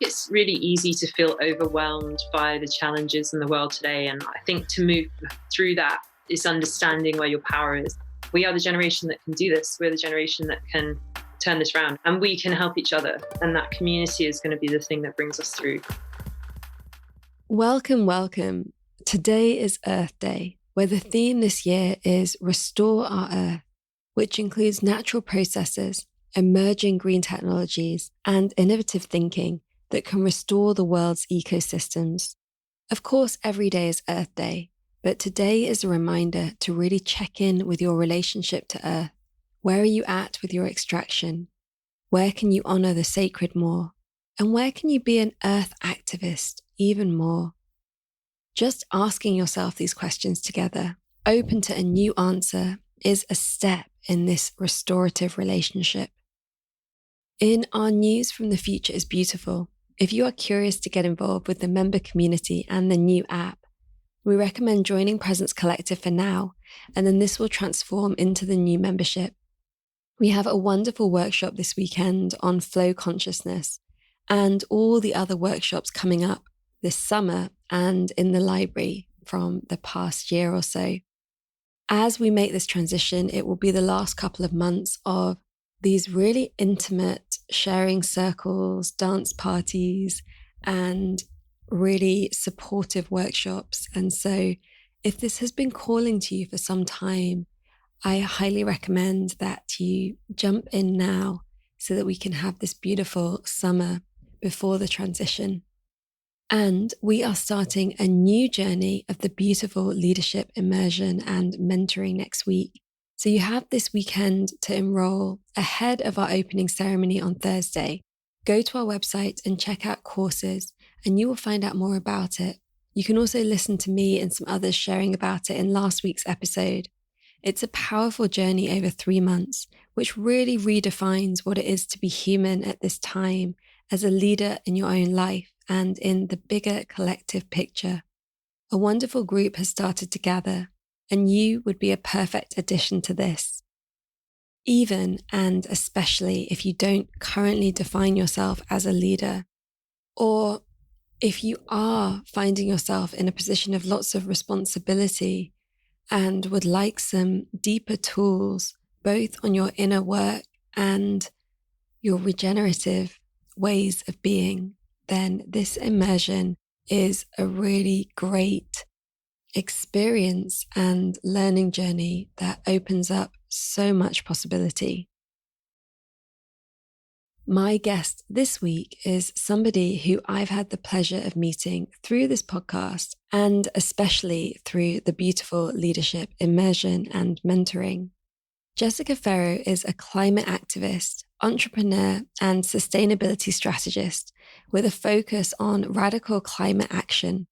It's really easy to feel overwhelmed by the challenges in the world today. And I think to move through that is understanding where your power is. We are the generation that can do this. We're the generation that can turn this around, and we can help each other. And that community is going to be the thing that brings us through. Welcome, welcome. Today is Earth Day, where the theme this year is Restore Our Earth, which includes natural processes, emerging green technologies, and innovative thinking that can restore the world's ecosystems. Of course, every day is Earth Day, but today is a reminder to really check in with your relationship to Earth. Where are you at with your extraction? Where can you honor the sacred more? And where can you be an Earth activist even more? Just asking yourself these questions together, open to a new answer, is a step in this restorative relationship. In our News from the Future is Beautiful, if you are curious to get involved with the member community and the new app, we recommend joining Presence Collective for now, and then this will transform into the new membership. We have a wonderful workshop this weekend on flow consciousness and all the other workshops coming up this summer and in the library from the past year or so. As we make this transition, it will be the last couple of months of these really intimate sharing circles, dance parties, and really supportive workshops. And so if this has been calling to you for some time, I highly recommend that you jump in now so that we can have this beautiful summer before the transition. And we are starting a new journey of the beautiful leadership immersion and mentoring next week. So you have this weekend to enroll ahead of our opening ceremony on Thursday. Go to our website and check out courses, and you will find out more about it. You can also listen to me and some others sharing about it in last week's episode. It's a powerful journey over 3 months, which really redefines what it is to be human at this time as a leader in your own life and in the bigger collective picture. A wonderful group has started to gather, and you would be a perfect addition to this. Even and especially if you don't currently define yourself as a leader, or if you are finding yourself in a position of lots of responsibility and would like some deeper tools, both on your inner work and your regenerative ways of being, then this immersion is a really great experience and learning journey that opens up so much possibility. My guest this week is somebody who I've had the pleasure of meeting through this podcast and especially through the beautiful leadership immersion and mentoring. Jessica Ferrow is a climate activist, entrepreneur, and sustainability strategist with a focus on radical climate action.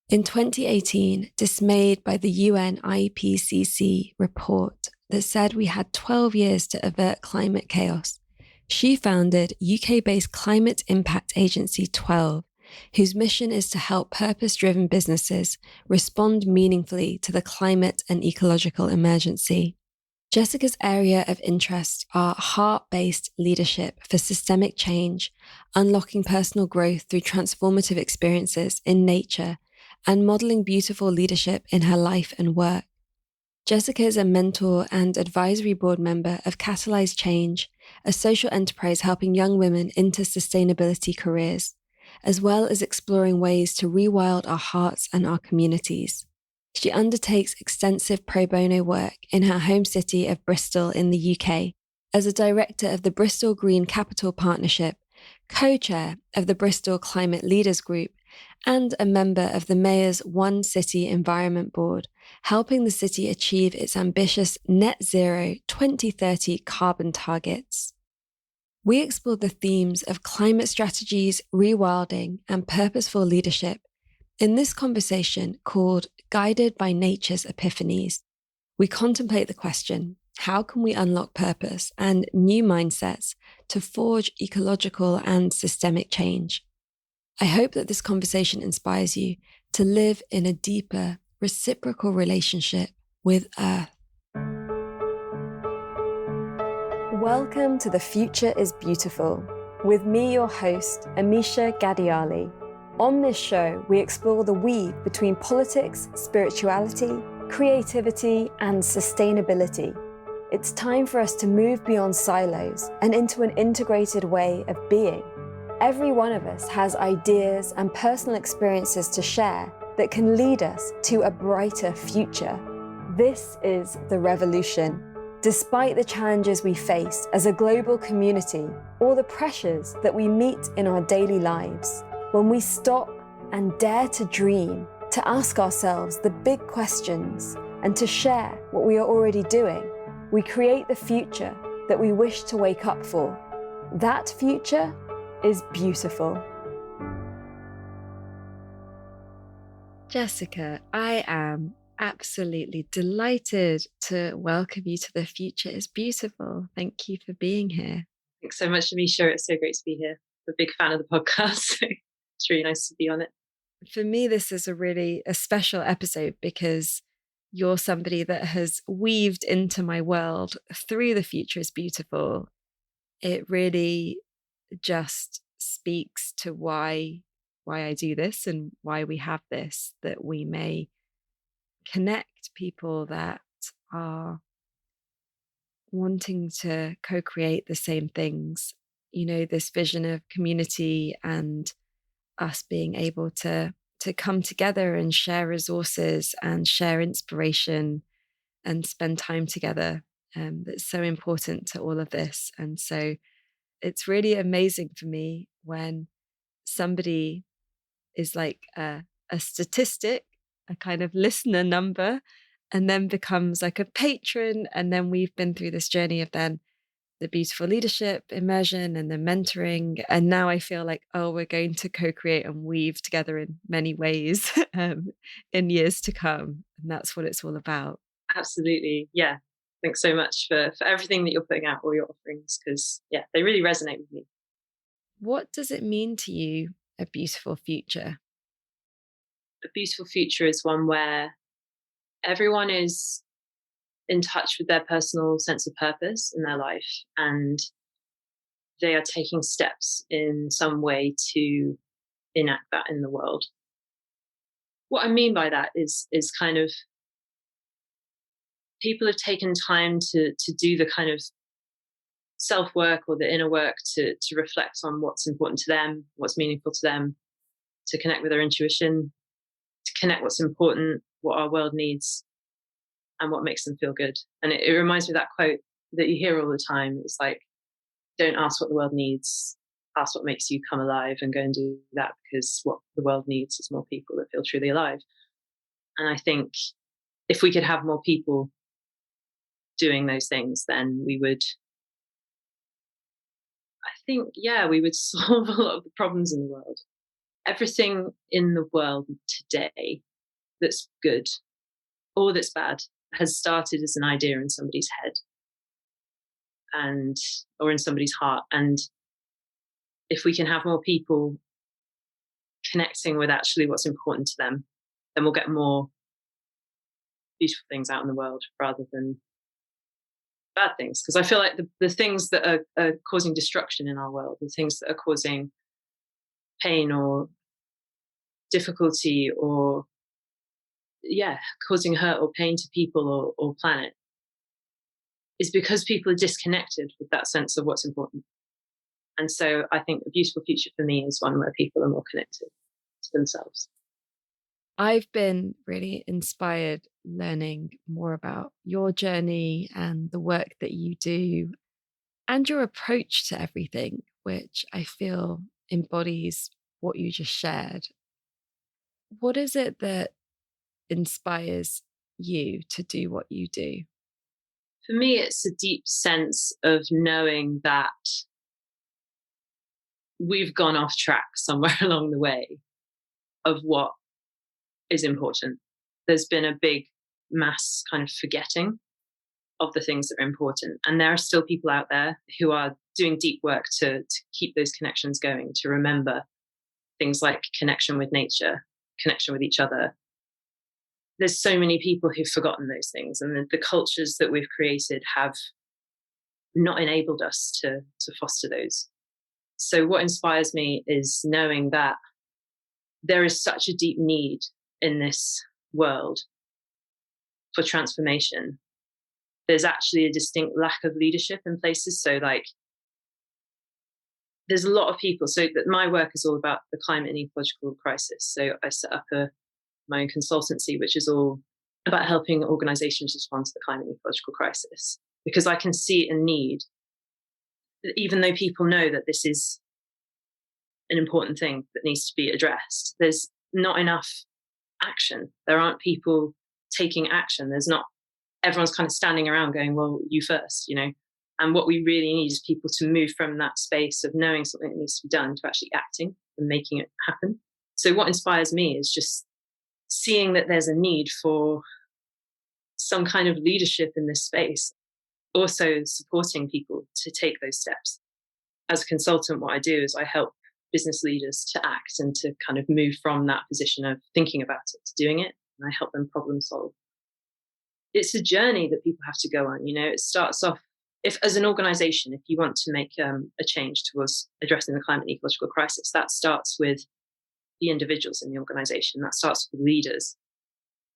In 2018, dismayed by the UN IPCC report that said we had 12 years to avert climate chaos, she founded UK-based climate impact agency 12, whose mission is to help purpose-driven businesses respond meaningfully to the climate and ecological emergency. Jessica's area of interest are heart-based leadership for systemic change, unlocking personal growth through transformative experiences in nature, and modeling beautiful leadership in her life and work. Jessica is a mentor and advisory board member of Catalyse Change, a social enterprise helping young women into sustainability careers, as well as exploring ways to rewild our hearts and our communities. She undertakes extensive pro bono work in her home city of Bristol in the UK as a director of the Bristol Green Capital Partnership, co-chair of the Bristol Climate Leaders Group, and a member of the Mayor's One City Environment Board, helping the city achieve its ambitious net zero 2030 carbon targets. We explored the themes of climate strategies, rewilding, and purposeful leadership in this conversation called Guided by Nature's Epiphanies. We contemplate the question, how can we unlock purpose and new mindsets to forge ecological and systemic change? I hope that this conversation inspires you to live in a deeper, reciprocal relationship with Earth. Welcome to The Future is Beautiful, with me, your host, Amisha Gadiali. On this show, we explore the weave between politics, spirituality, creativity, and sustainability. It's time for us to move beyond silos and into an integrated way of being. Every one of us has ideas and personal experiences to share that can lead us to a brighter future. This is the revolution. Despite the challenges we face as a global community or the pressures that we meet in our daily lives, when we stop and dare to dream, to ask ourselves the big questions and to share what we are already doing, we create the future that we wish to wake up for. That future is beautiful. Jessica, I am absolutely delighted to welcome you to The Future is Beautiful. Thank you for being here. Thanks so much, Amisha. It's so great to be here. I'm a big fan of the podcast, so it's really nice to be on it. For me, this is a special episode because you're somebody that has weaved into my world through The Future is Beautiful. It really just speaks to why I do this and why we have this, that we may connect people that are wanting to co-create the same things, this vision of community and us being able to come together and share resources and share inspiration and spend time together. That's so important to all of this. And so it's really amazing for me when somebody is like a statistic, a kind of listener number, and then becomes like a patron. And then we've been through this journey of then the beautiful leadership, immersion, and the mentoring. And now I feel like, we're going to co-create and weave together in many ways in years to come. And that's what it's all about. Absolutely. Yeah. Thanks so much for everything that you're putting out, all your offerings, because they really resonate with me. What does it mean to you, a beautiful future? A beautiful future is one where everyone is in touch with their personal sense of purpose in their life, and they are taking steps in some way to enact that in the world. What I mean by that is kind of people have taken time to do the kind of self-work or the inner work to reflect on what's important to them, what's meaningful to them, to connect with their intuition, to connect what's important, what our world needs, and what makes them feel good. And it reminds me of that quote that you hear all the time. It's like, don't ask what the world needs, ask what makes you come alive, and go and do that, because what the world needs is more people that feel truly alive. And I think if we could have more people doing those things, then we would solve a lot of the problems in the world. Everything in the world today that's good or that's bad has started as an idea in somebody's head or in somebody's heart. And if we can have more people connecting with actually what's important to them, then we'll get more beautiful things out in the world rather than bad things. Because I feel like the things that are causing destruction in our world, the things that are causing pain or difficulty or causing hurt or pain to people or planet, is because people are disconnected with that sense of what's important. And so I think a beautiful future for me is one where people are more connected to themselves. I've been really inspired learning more about your journey and the work that you do and your approach to everything, which I feel embodies what you just shared. What is it that inspires you to do what you do? For me, it's a deep sense of knowing that we've gone off track somewhere along the way of what is important. There's been a big mass kind of forgetting of the things that are important. And there are still people out there who are doing deep work to keep those connections going, to remember things like connection with nature, connection with each other. There's so many people who've forgotten those things, and the cultures that we've created have not enabled us to foster those. So what inspires me is knowing that there is such a deep need in this world for transformation. There's actually a distinct lack of leadership in places. So like, there's a lot of people. So that my work is all about the climate and ecological crisis. So I set up my own consultancy, which is all about helping organizations respond to the climate and ecological crisis, because I can see a need, even though people know that this is an important thing that needs to be addressed. There's not enough action. There aren't people taking action. Everyone's kind of standing around going, well, you first, you know. And what we really need is people to move from that space of knowing something that needs to be done to actually acting and making it happen. So what inspires me is just seeing that there's a need for some kind of leadership in this space, also supporting people to take those steps. As a consultant, what I do is I help business leaders to act and to kind of move from that position of thinking about it to doing it. And I help them problem solve. It's a journey that people have to go on. You know, it starts off, if as an organization, if you want to make a change towards addressing the climate and ecological crisis, that starts with the individuals in the organization. That starts with leaders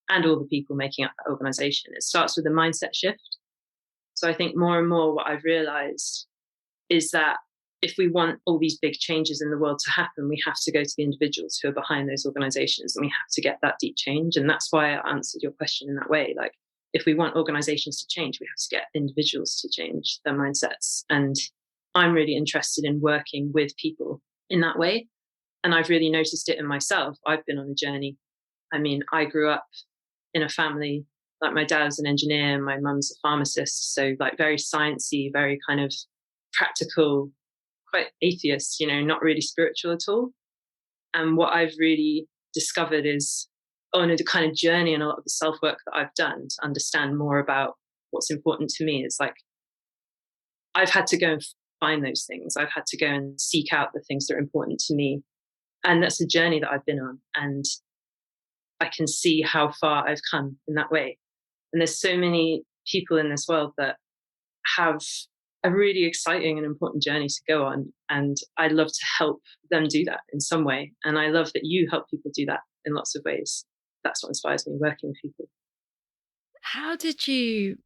and all the people making up that organization. It starts with a mindset shift. So I think more and more what I've realized is that if we want all these big changes in the world to happen, we have to go to the individuals who are behind those organizations, and we have to get that deep change. And that's why I answered your question in that way. Like, if we want organizations to change, we have to get individuals to change their mindsets. And I'm really interested in working with people in that way. And I've really noticed it in myself. I've been on a journey. I mean, I grew up in a family, like my dad's an engineer, my mum's a pharmacist. So like very sciencey, very kind of practical, quite atheist, you know, not really spiritual at all. And what I've really discovered is on a kind of journey and a lot of the self-work that I've done to understand more about what's important to me is like, I've had to go and find those things. I've had to go and seek out the things that are important to me. And that's a journey that I've been on. And I can see how far I've come in that way. And there's so many people in this world that have a really exciting and important journey to go on. And I'd love to help them do that in some way. And I love that you help people do that in lots of ways. That's what inspires me, working with people. How did you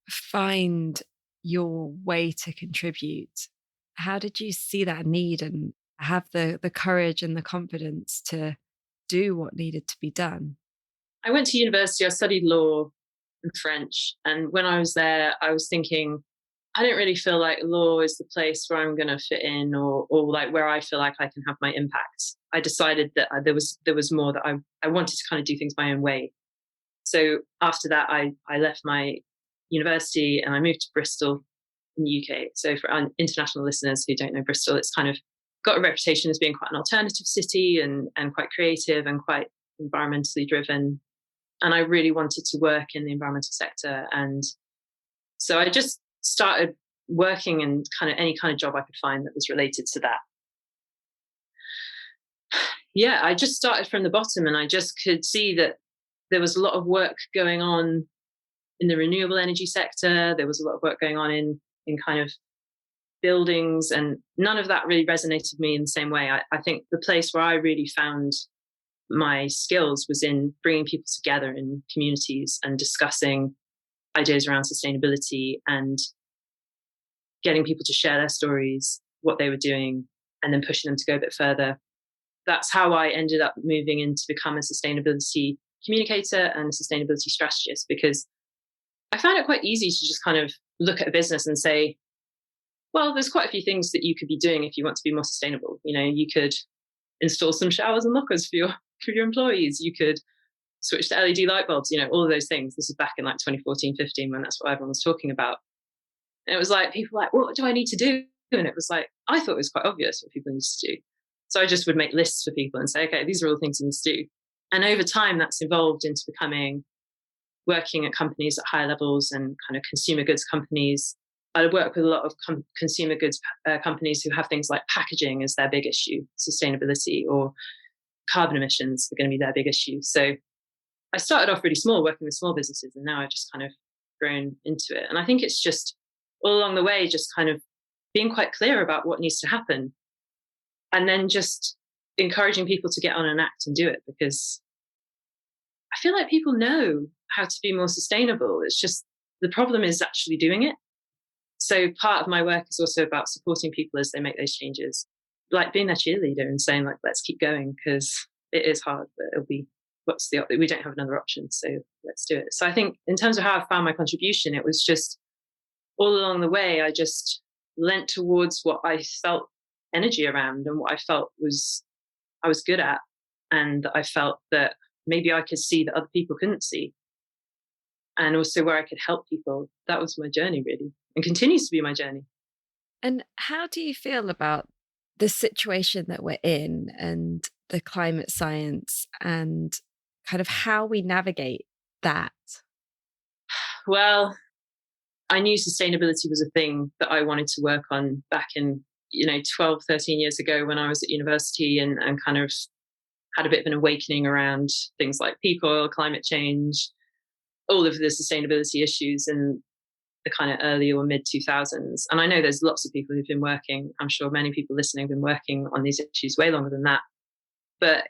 find your way to contribute? How did you see that need and have the courage and the confidence to do what needed to be done? I went to university, I studied law and French. And when I was there, I was thinking, I don't really feel like law is the place where I'm going to fit in or like where I feel like I can have my impact. I decided that there was more that I wanted to kind of do things my own way. So after that, I left my university and I moved to Bristol in the UK. So for international listeners who don't know Bristol, it's kind of got a reputation as being quite an alternative city and quite creative and quite environmentally driven. And I really wanted to work in the environmental sector. And so I just started working in kind of any kind of job I could find that was related to that. Yeah, I just started from the bottom and I just could see that there was a lot of work going on in the renewable energy sector. There was a lot of work going on in kind of buildings, and none of that really resonated with me in the same way. I think the place where I really found my skills was in bringing people together in communities and discussing ideas around sustainability and getting people to share their stories, what they were doing, and then pushing them to go a bit further. That's how I ended up moving in to become a sustainability communicator and a sustainability strategist, because I found it quite easy to just kind of look at a business and say, well, there's quite a few things that you could be doing if you want to be more sustainable. You know, you could install some showers and lockers for your employees. You could switch to LED light bulbs, you know, all of those things. This is back in like 2014, 15, when that's what everyone was talking about. And it was like, people were like, what do I need to do? And it was like, I thought it was quite obvious what people need to do. So I just would make lists for people and say, okay, these are all the things you need to do. And over time, that's evolved into working at companies at higher levels and kind of consumer goods companies. I work with a lot of consumer goods companies who have things like packaging as their big issue, sustainability, or carbon emissions are going to be their big issue. So I started off really small, working with small businesses, and now I've just kind of grown into it. And I think it's just all along the way, just kind of being quite clear about what needs to happen. And then just encouraging people to get on and act and do it, because I feel like people know how to be more sustainable. It's just the problem is actually doing it. So part of my work is also about supporting people as they make those changes, like being their cheerleader and saying, like, let's keep going, because it is hard, but it'll be, we don't have another option, so let's do it. So I think in terms of how I found my contribution, it was just all along the way, I just lent towards what I felt energy around and what I felt I was good at, and I felt that maybe I could see that other people couldn't see, and also where I could help people. That was my journey, really, and continues to be my journey. And how do you feel about the situation that we're in and the climate science and kind of how we navigate that? Well, I knew sustainability was a thing that I wanted to work on back in, 12, 13 years ago when I was at university, and kind of had a bit of an awakening around things like peak oil, climate change, all of the sustainability issues in the kind of early or mid 2000s. And I know there's lots of people who've been working, I'm sure many people listening have been working on these issues way longer than that. But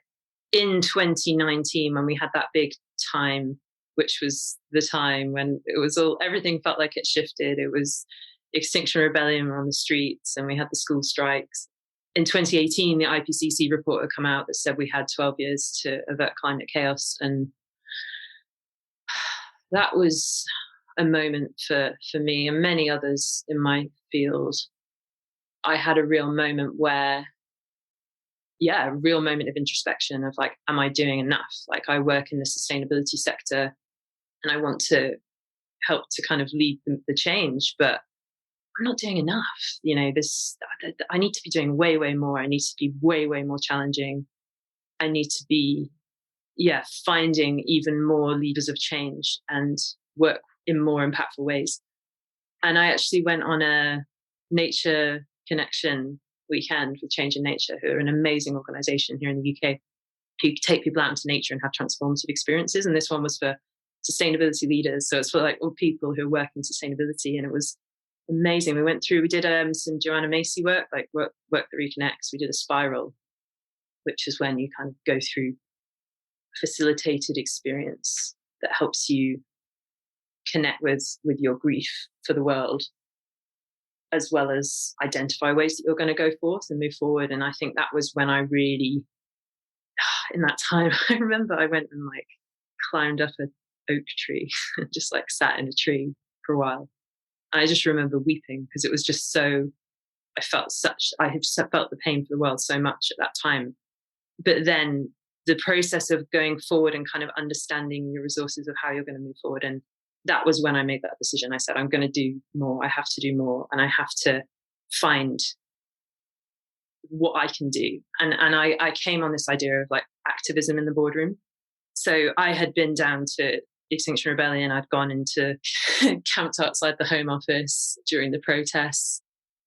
in 2019, when we had that big time, which was the time when it was everything felt like it shifted. It was Extinction Rebellion on the streets, and we had the school strikes. In 2018, the IPCC report had come out that said we had 12 years to avert climate chaos. And that was a moment for me and many others in my field. I had a real moment where, a real moment of introspection of like, am I doing enough? Like, I work in the sustainability sector and I want to help to kind of lead the change, but I'm not doing enough. I need to be doing way, way more. I need to be way, way more challenging. I need to be, finding even more leaders of change and work in more impactful ways. And I actually went on a nature connection weekend with Change in Nature, who are an amazing organization here in the UK, who take people out into nature and have transformative experiences. And this one was for sustainability leaders. So it's for like all people who work in sustainability. And it was amazing. We did some Joanna Macy work, like work that reconnects. We did a spiral, which is when you kind of go through a facilitated experience that helps you connect with your grief for the world, as well as identify ways that you're going to go forth and move forward. And I think that was when I really, in that time, I remember I went and like climbed up an oak tree and just like sat in a tree for a while. And I just remember weeping because it was just so, I had just felt the pain for the world so much at that time. But then the process of going forward and kind of understanding your resources of how you're going to move forward. And that was when I made that decision. I said, I'm going to do more. I have to do more. And I have to find what I can do. And I came on this idea of like activism in the boardroom. So I had been down to Extinction Rebellion. I'd gone into camped outside the Home Office during the protests.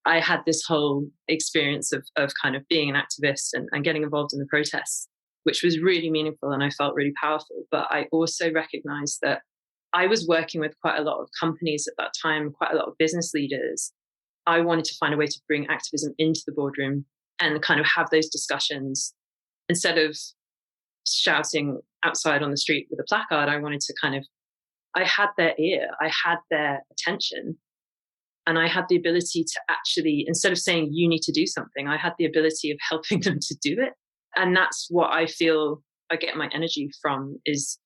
I had this whole experience of kind of being an activist and getting involved in the protests, which was really meaningful and I felt really powerful. But I also recognized that I was working with quite a lot of companies at that time, quite a lot of business leaders. I wanted to find a way to bring activism into the boardroom and kind of have those discussions. Instead of shouting outside on the street with a placard, I wanted to I had their ear, I had their attention, and I had the ability to actually, instead of saying you need to do something, I had the ability of helping them to do it. And that's what I feel I get my energy from, is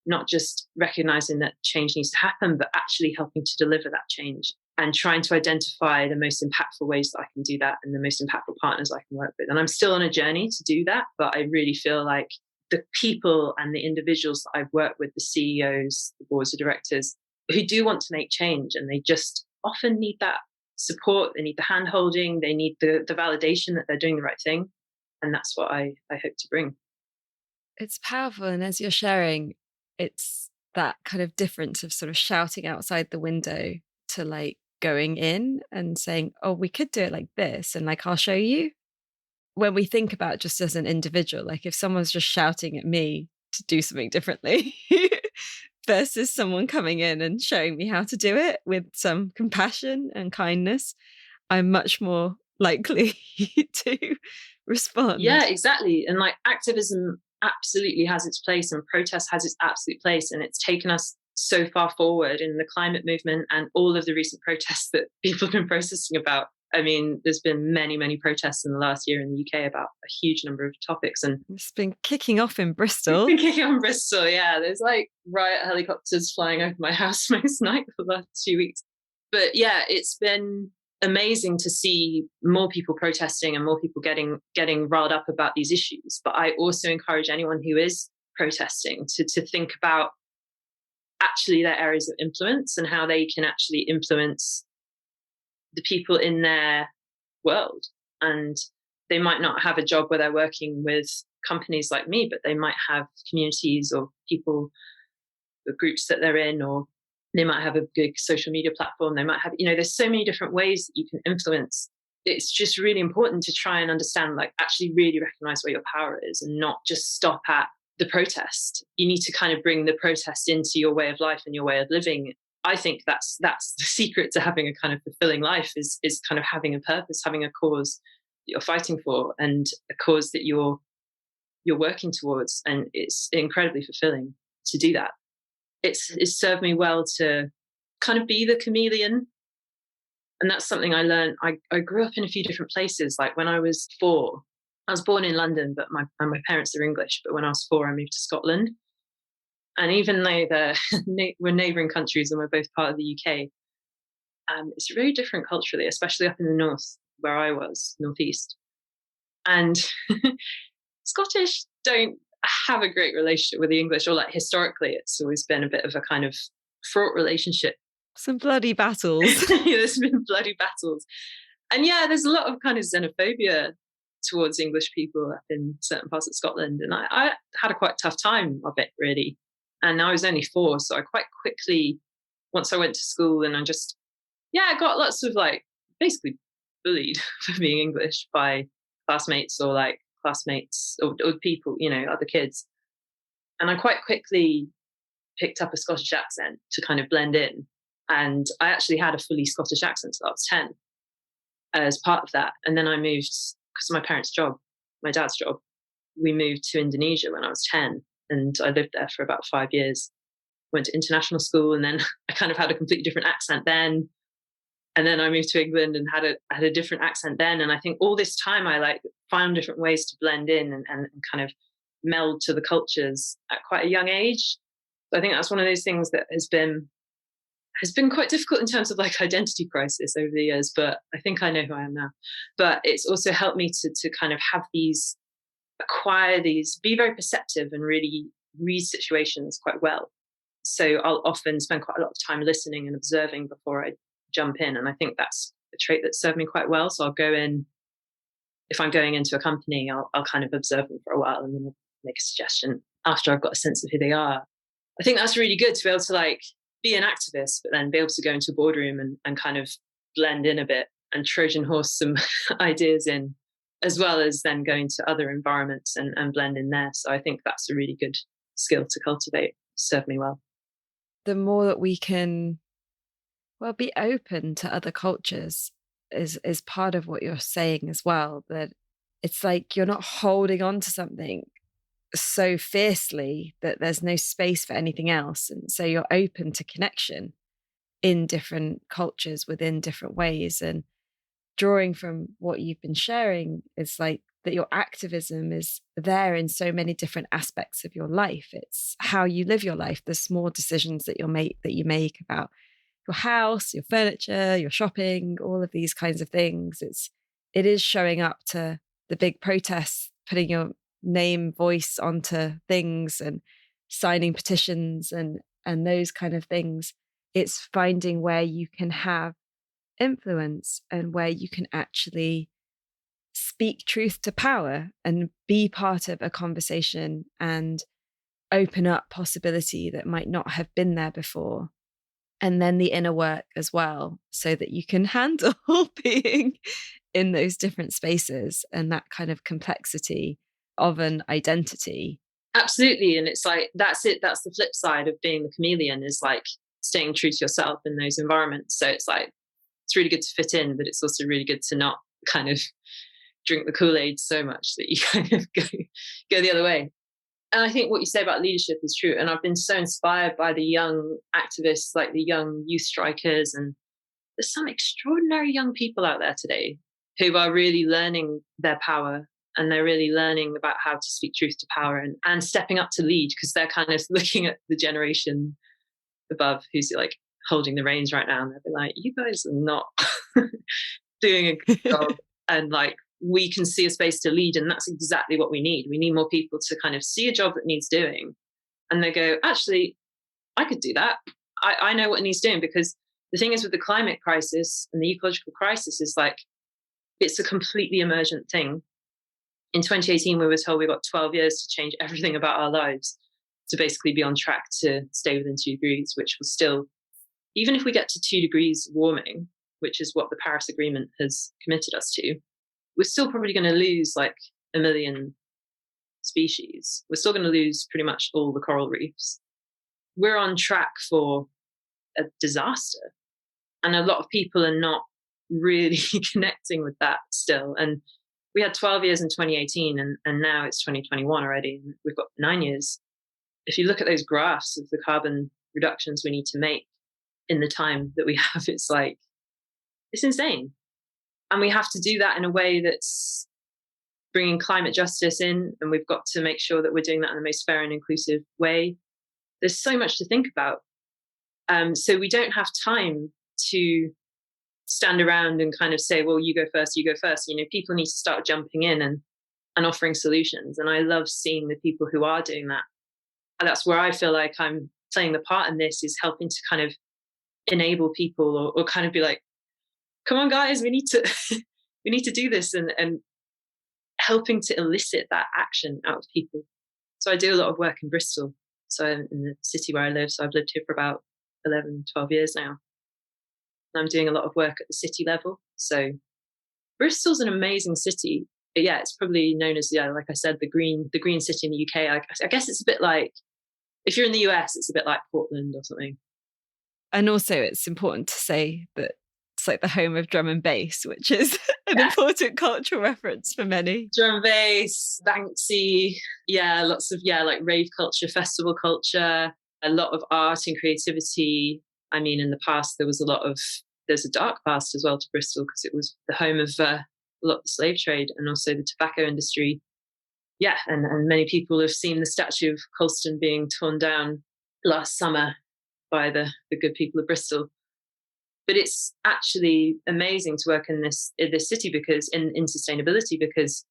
not just recognizing that change needs to happen, but actually helping to deliver that change and trying to identify the most impactful ways that I can do that and the most impactful partners I can work with. And I'm still on a journey to do that, but I really feel like the people and the individuals that I've worked with, the CEOs, the boards of directors, who do want to make change, and they just often need that support, they need the hand-holding, they need the validation that they're doing the right thing. And that's what I hope to bring. It's powerful. And as you're sharing, it's that kind of difference of sort of shouting outside the window to like going in and saying, oh, we could do it like this. And like, I'll show you. When we think about just as an individual, like if someone's just shouting at me to do something differently versus someone coming in and showing me how to do it with some compassion and kindness, I'm much more likely to respond. Yeah, exactly. And like activism absolutely has its place, and protest has its absolute place. And it's taken us so far forward in the climate movement and all of the recent protests that people have been protesting about. I mean, there's been many, many protests in the last year in the UK about a huge number of topics. And it's been kicking off in Bristol. It's been kicking on Bristol, yeah. There's like riot helicopters flying over my house most night for the last few weeks. But yeah, it's been amazing to see more people protesting and more people getting riled up about these issues. But I also encourage anyone who is protesting to think about actually their areas of influence and how they can actually influence the people in their world. And they might not have a job where they're working with companies like me, but they might have communities or people, the groups that they're in, or they might have a big social media platform. They might have, there's so many different ways that you can influence. It's just really important to try and understand, like, actually really recognize where your power is and not just stop at the protest. You need to kind of bring the protest into your way of life and your way of living. I think that's the secret to having a kind of fulfilling life is kind of having a purpose, having a cause that you're fighting for and a cause that you're working towards. And it's incredibly fulfilling to do that. It's served me well to kind of be the chameleon. And that's something I learned. I grew up in a few different places. Like when I was 4, I was born in London, but my parents are English. But when I was 4, I moved to Scotland. And even though we're neighbouring countries and we're both part of the UK, it's very different culturally, especially up in the north where I was, northeast. And Scottish don't have a great relationship with the English, or like historically, it's always been a bit of a kind of fraught relationship. Some bloody battles. There's been bloody battles. And yeah, there's a lot of kind of xenophobia towards English people up in certain parts of Scotland. And I had a quite tough time of it, really. And I was only 4, so I quite quickly, once I went to school, and I got lots of like basically bullied for being English by classmates or people, other kids. And I quite quickly picked up a Scottish accent to kind of blend in. And I actually had a fully Scottish accent till I was 10 as part of that. And then I moved, because of my parents' job, my dad's job, we moved to Indonesia when I was 10. And I lived there for about 5 years, went to international school. And then I kind of had a completely different accent then. And then I moved to England and had a different accent then. And I think all this time I like found different ways to blend in and kind of meld to the cultures at quite a young age. So I think that's one of those things that has been quite difficult in terms of like identity crisis over the years, but I think I know who I am now. But it's also helped me to kind of acquire these, be very perceptive and really read situations quite well. So I'll often spend quite a lot of time listening and observing before I jump in. And I think that's a trait that served me quite well. So I'll go in, if I'm going into a company, I'll kind of observe them for a while and then I'll make a suggestion after I've got a sense of who they are. I think that's really good to be able to like be an activist, but then be able to go into a boardroom and kind of blend in a bit and Trojan horse some ideas in, as well as then going to other environments and blend in there. So I think that's a really good skill to cultivate. Served me well. The more that we can, be open to other cultures is part of what you're saying as well, that it's like you're not holding on to something so fiercely that there's no space for anything else. And so you're open to connection in different cultures within different ways. And drawing from what you've been sharing, it's like that your activism is there in so many different aspects of your life. It's how you live your life, the small decisions that you make about your house, your furniture, your shopping, all of these kinds of things. It is showing up to the big protests, putting your name, voice onto things and signing petitions and those kind of things. It's finding where you can have influence and where you can actually speak truth to power and be part of a conversation and open up possibility that might not have been there before. And then the inner work as well, so that you can handle being in those different spaces and that kind of complexity of an identity. Absolutely. And it's like, that's it. That's the flip side of being the chameleon, is like staying true to yourself in those environments. So it's like, it's really good to fit in, but it's also really good to not kind of drink the Kool-Aid so much that you kind of go the other way. And I think what you say about leadership is true. And I've been so inspired by the young activists, like the young youth strikers. And there's some extraordinary young people out there today who are really learning their power, and they're really learning about how to speak truth to power and stepping up to lead, because they're kind of looking at the generation above who's like holding the reins right now. And they'll be like, you guys are not doing a good job. And like, we can see a space to lead, and that's exactly what we need. We need more people to kind of see a job that needs doing, and they go, actually, I could do that. I know what it needs doing. Because the thing is with the climate crisis and the ecological crisis is like, it's a completely emergent thing. In 2018, we were told we got 12 years to change everything about our lives to basically be on track to stay within 2 degrees, which was still, even if we get to 2 degrees warming, which is what the Paris Agreement has committed us to, we're still probably going to lose like 1 million species. We're still going to lose pretty much all the coral reefs. We're on track for a disaster. And a lot of people are not really connecting with that still. And we had 12 years in 2018, and now it's 2021 already. And we've got 9 years. If you look at those graphs of the carbon reductions we need to make in the time that we have, it's like, it's insane. And we have to do that in a way that's bringing climate justice in. And we've got to make sure that we're doing that in the most fair and inclusive way. There's so much to think about. So we don't have time to stand around and kind of say, well, you go first, you go first. You know, people need to start jumping in and offering solutions. And I love seeing the people who are doing that. And that's where I feel like I'm playing the part in this, is helping to kind of enable people or kind of be like, come on, guys, we need to we need to do this, and helping to elicit that action out of people. So I do a lot of work in Bristol, so in the city where I live. So I've lived here for about 11, 12 years now. And I'm doing a lot of work at the city level. So Bristol's an amazing city. But yeah, it's probably known as, like I said, the green city in the UK. I guess it's a bit like, if you're in the US, it's a bit like Portland or something. And also it's important to say that it's like the home of drum and bass, which is an important cultural reference for many. Drum and bass, Banksy, lots of, like rave culture, festival culture, a lot of art and creativity. I mean, in the past, there's a dark past as well to Bristol, because it was the home of a lot of the slave trade and also the tobacco industry. Yeah, and many people have seen the statue of Colston being torn down last summer by the good people of Bristol. But it's actually amazing to work in this city, because in sustainability, because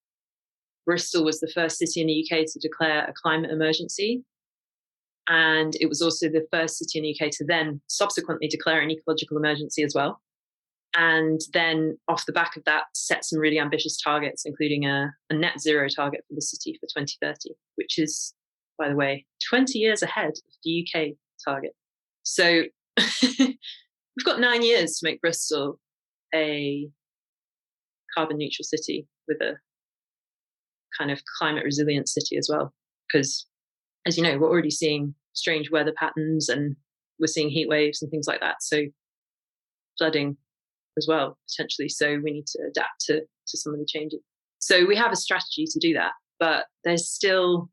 Bristol was the first city in the UK to declare a climate emergency. And it was also the first city in the UK to then subsequently declare an ecological emergency as well. And then off the back of that, set some really ambitious targets, including a net zero target for the city for 2030, which is, by the way, 20 years ahead of the UK target. So we've got 9 years to make Bristol a carbon neutral city with a kind of climate resilient city as well. Because, as you know, we're already seeing strange weather patterns, and we're seeing heat waves and things like that. So flooding as well, potentially. So we need to adapt to some of the changes. So we have a strategy to do that, but there's still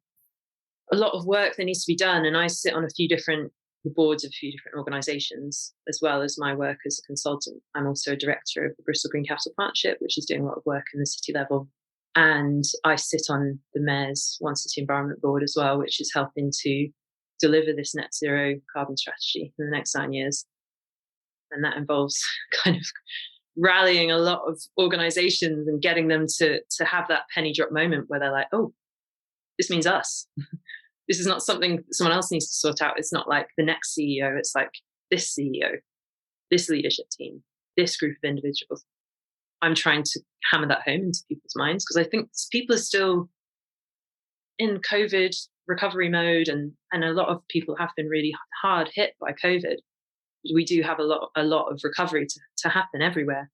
a lot of work that needs to be done. And I sit on the boards of a few different organisations, as well as my work as a consultant. I'm also a director of the Bristol Green Capital Partnership, which is doing a lot of work in the city level. And I sit on the Mayor's One City Environment Board as well, which is helping to deliver this net zero carbon strategy in the next 9 years. And that involves kind of rallying a lot of organisations and getting them to have that penny drop moment where they're like, oh, this means us. This is not something someone else needs to sort out. It's not like the next CEO. It's like this CEO, this leadership team, this group of individuals. I'm trying to hammer that home into people's minds, because I think people are still in COVID recovery mode, and a lot of people have been really hard hit by COVID. We do have a lot of recovery to happen everywhere.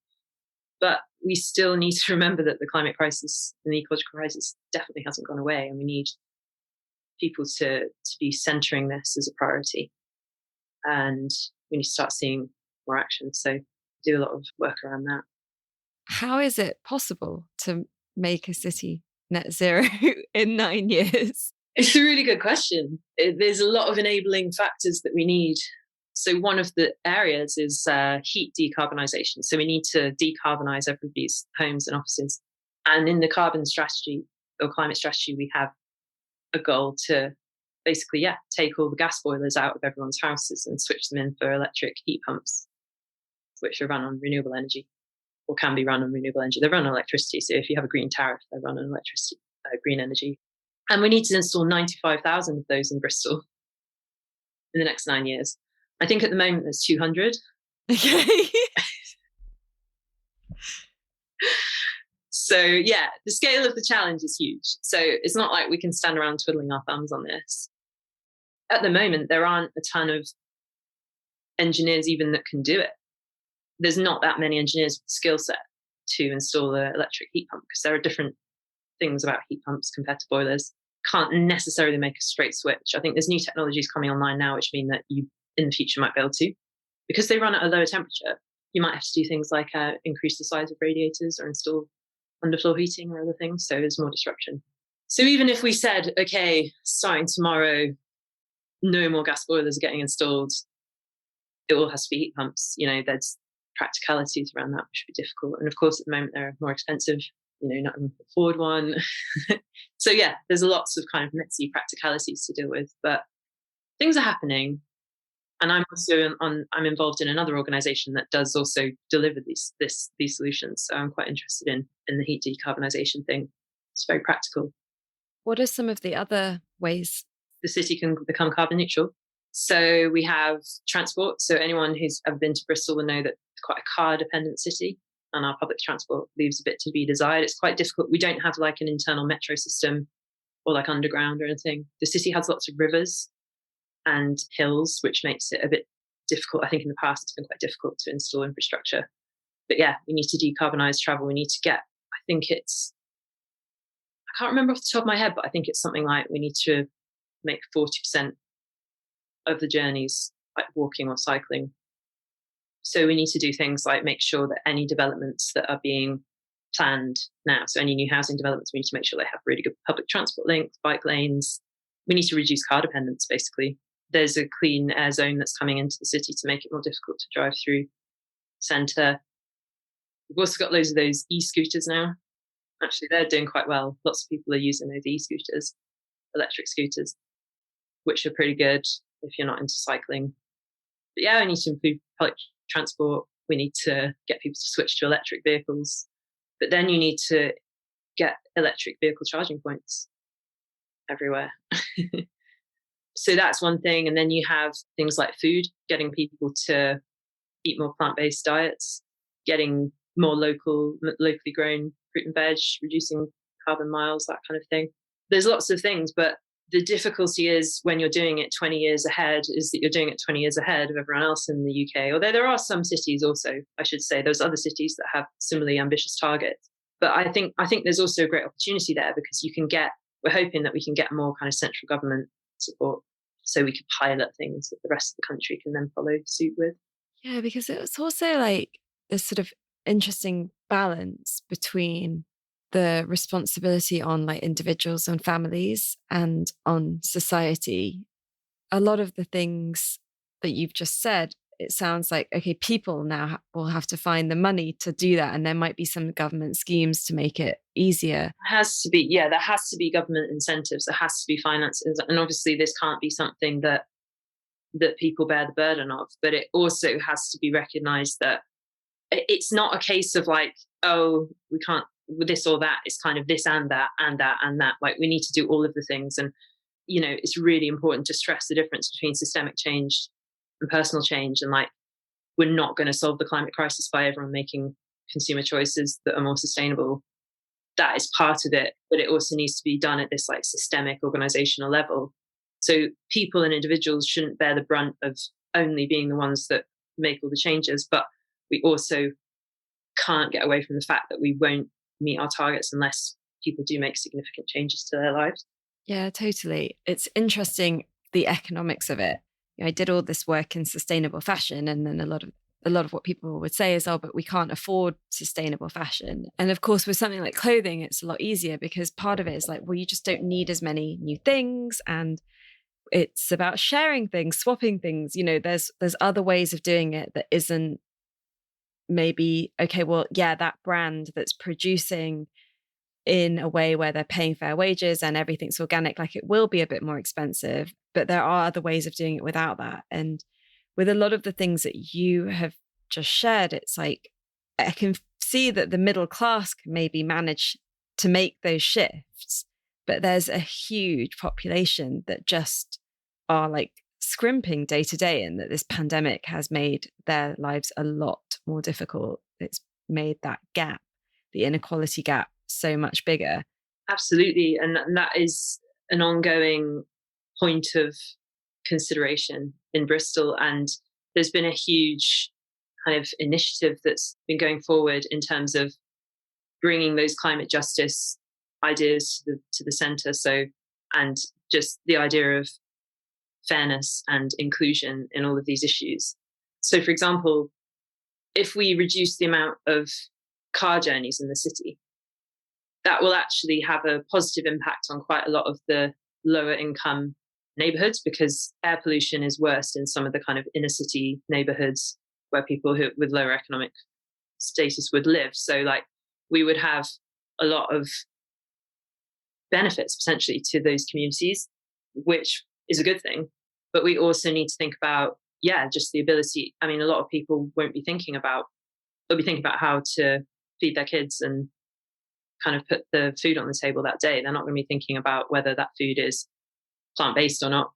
But we still need to remember that the climate crisis and the ecological crisis definitely hasn't gone away, and we need people to be centering this as a priority. And we need to start seeing more action. So do a lot of work around that. How is it possible to make a city net zero in 9 years? It's a really good question. There's a lot of enabling factors that we need. So one of the areas is heat decarbonisation. So we need to decarbonise everybody's homes and offices. And in the carbon strategy or climate strategy, we have a goal to basically, take all the gas boilers out of everyone's houses and switch them in for electric heat pumps, which are run on renewable energy or can be run on renewable energy. They run on electricity. So if you have a green tariff, they run on electricity, green energy. And we need to install 95,000 of those in Bristol in the next 9 years. I think at the moment there's 200. Okay. So the scale of the challenge is huge. So it's not like we can stand around twiddling our thumbs on this. At the moment, there aren't a ton of engineers even that can do it. There's not that many engineers with the skill set to install an electric heat pump because there are different things about heat pumps compared to boilers. Can't necessarily make a straight switch. I think there's new technologies coming online now which mean that you in the future might be able to. Because they run at a lower temperature, you might have to do things like increase the size of radiators or install underfloor heating or other things, so there's more disruption. So even if we said, okay, starting tomorrow, no more gas boilers are getting installed, it all has to be heat pumps, there's practicalities around that which would be difficult. And of course, at the moment, they're more expensive, not everyone can afford one. So there's lots of kind of messy practicalities to deal with, but things are happening. And I'm also I'm involved in another organisation that does also deliver these solutions. So I'm quite interested in the heat decarbonisation thing. It's very practical. What are some of the other ways the city can become carbon neutral? So we have transport. So anyone who's ever been to Bristol will know that it's quite a car-dependent city, and our public transport leaves a bit to be desired. It's quite difficult. We don't have like an internal metro system or like underground or anything. The city has lots of rivers and hills, which makes it a bit difficult. I think in the past it's been quite difficult to install infrastructure. But we need to decarbonise travel. We need to get, I can't remember off the top of my head, but I think it's something like we need to make 40% of the journeys like walking or cycling. So we need to do things like make sure that any developments that are being planned now, so any new housing developments, we need to make sure they have really good public transport links, bike lanes. We need to reduce car dependence, basically. There's a clean air zone that's coming into the city to make it more difficult to drive through centre. We've also got loads of those e-scooters now. Actually, they're doing quite well. Lots of people are using those e-scooters, electric scooters, which are pretty good if you're not into cycling. But we need to improve public transport. We need to get people to switch to electric vehicles. But then you need to get electric vehicle charging points everywhere. So that's one thing. And then you have things like food, getting people to eat more plant-based diets, getting more locally grown fruit and veg, reducing carbon miles, that kind of thing. There's lots of things, but the difficulty is when you're doing it 20 years ahead, is that you're doing it 20 years ahead of everyone else in the UK. Although there are some cities also, I should say, there's other cities that have similarly ambitious targets. But I think there's also a great opportunity there because we're hoping that we can get more kind of central government support so we can pilot things that the rest of the country can then follow suit with. Yeah, because it's also like this sort of interesting balance between the responsibility on like individuals and families and on society. A lot of the things that you've just said, it sounds like, okay, people now will have to find the money to do that. And there might be some government schemes to make it easier. There has to be government incentives. There has to be finances. And obviously this can't be something that people bear the burden of, but it also has to be recognised that it's not a case of like, oh, we can't with this or that. It's kind of this and that and that and that. Like we need to do all of the things. And, it's really important to stress the difference between systemic change and personal change. And like, we're not going to solve the climate crisis by everyone making consumer choices that are more sustainable. That is part of it, but it also needs to be done at this like systemic organizational level. So people and individuals shouldn't bear the brunt of only being the ones that make all the changes, but we also can't get away from the fact that we won't meet our targets unless people do make significant changes to their lives. Yeah, totally. It's interesting, the economics of it. I did all this work in sustainable fashion, and then a lot of a lot of what people would say is, oh, but we can't afford sustainable fashion. And of course, with something like clothing, it's a lot easier because part of it is like, well, you just don't need as many new things. And it's about sharing things, swapping things. There's other ways of doing it that isn't maybe, okay, well, yeah, that brand that's producing in a way where they're paying fair wages and everything's organic, like it will be a bit more expensive, but there are other ways of doing it without that. And with a lot of the things that you have just shared, it's like, I can see that the middle class can maybe manage to make those shifts, but there's a huge population that just are like scrimping day to day, and that this pandemic has made their lives a lot more difficult. It's made that gap, the inequality gap, so much bigger. Absolutely. And that is an ongoing point of consideration in Bristol. And there's been a huge kind of initiative that's been going forward in terms of bringing those climate justice ideas to the centre. So, and just the idea of fairness and inclusion in all of these issues. So, for example, if we reduce the amount of car journeys in the city, that will actually have a positive impact on quite a lot of the lower income neighborhoods, because air pollution is worse in some of the kind of inner city neighborhoods where people with lower economic status would live. So like we would have a lot of benefits potentially to those communities, which is a good thing. But we also need to think about, just the ability. I mean, a lot of people won't be thinking about, they'll be thinking about how to feed their kids and kind of put the food on the table that day. They're not going to be thinking about whether that food is plant-based or not.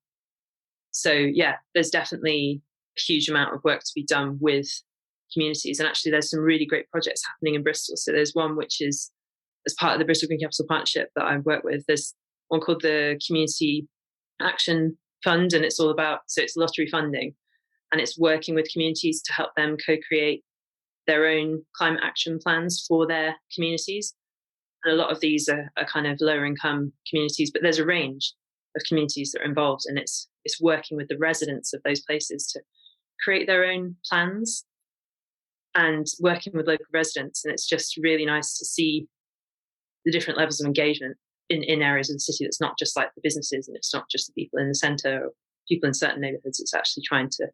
So yeah, there's definitely a huge amount of work to be done with communities. And actually there's some really great projects happening in Bristol. So there's one which is as part of the Bristol Green Capital Partnership that I work with. There's one called the Community Action Fund, and it's all about, so it's lottery funding, and it's working with communities to help them co-create their own climate action plans for their communities. And a lot of these are kind of lower income communities, but there's a range of communities that are involved, and it's working with the residents of those places to create their own plans and working with local residents. And it's just really nice to see the different levels of engagement in areas of the city. That's not just like the businesses, and it's not just the people in the centre or people in certain neighbourhoods. It's actually trying to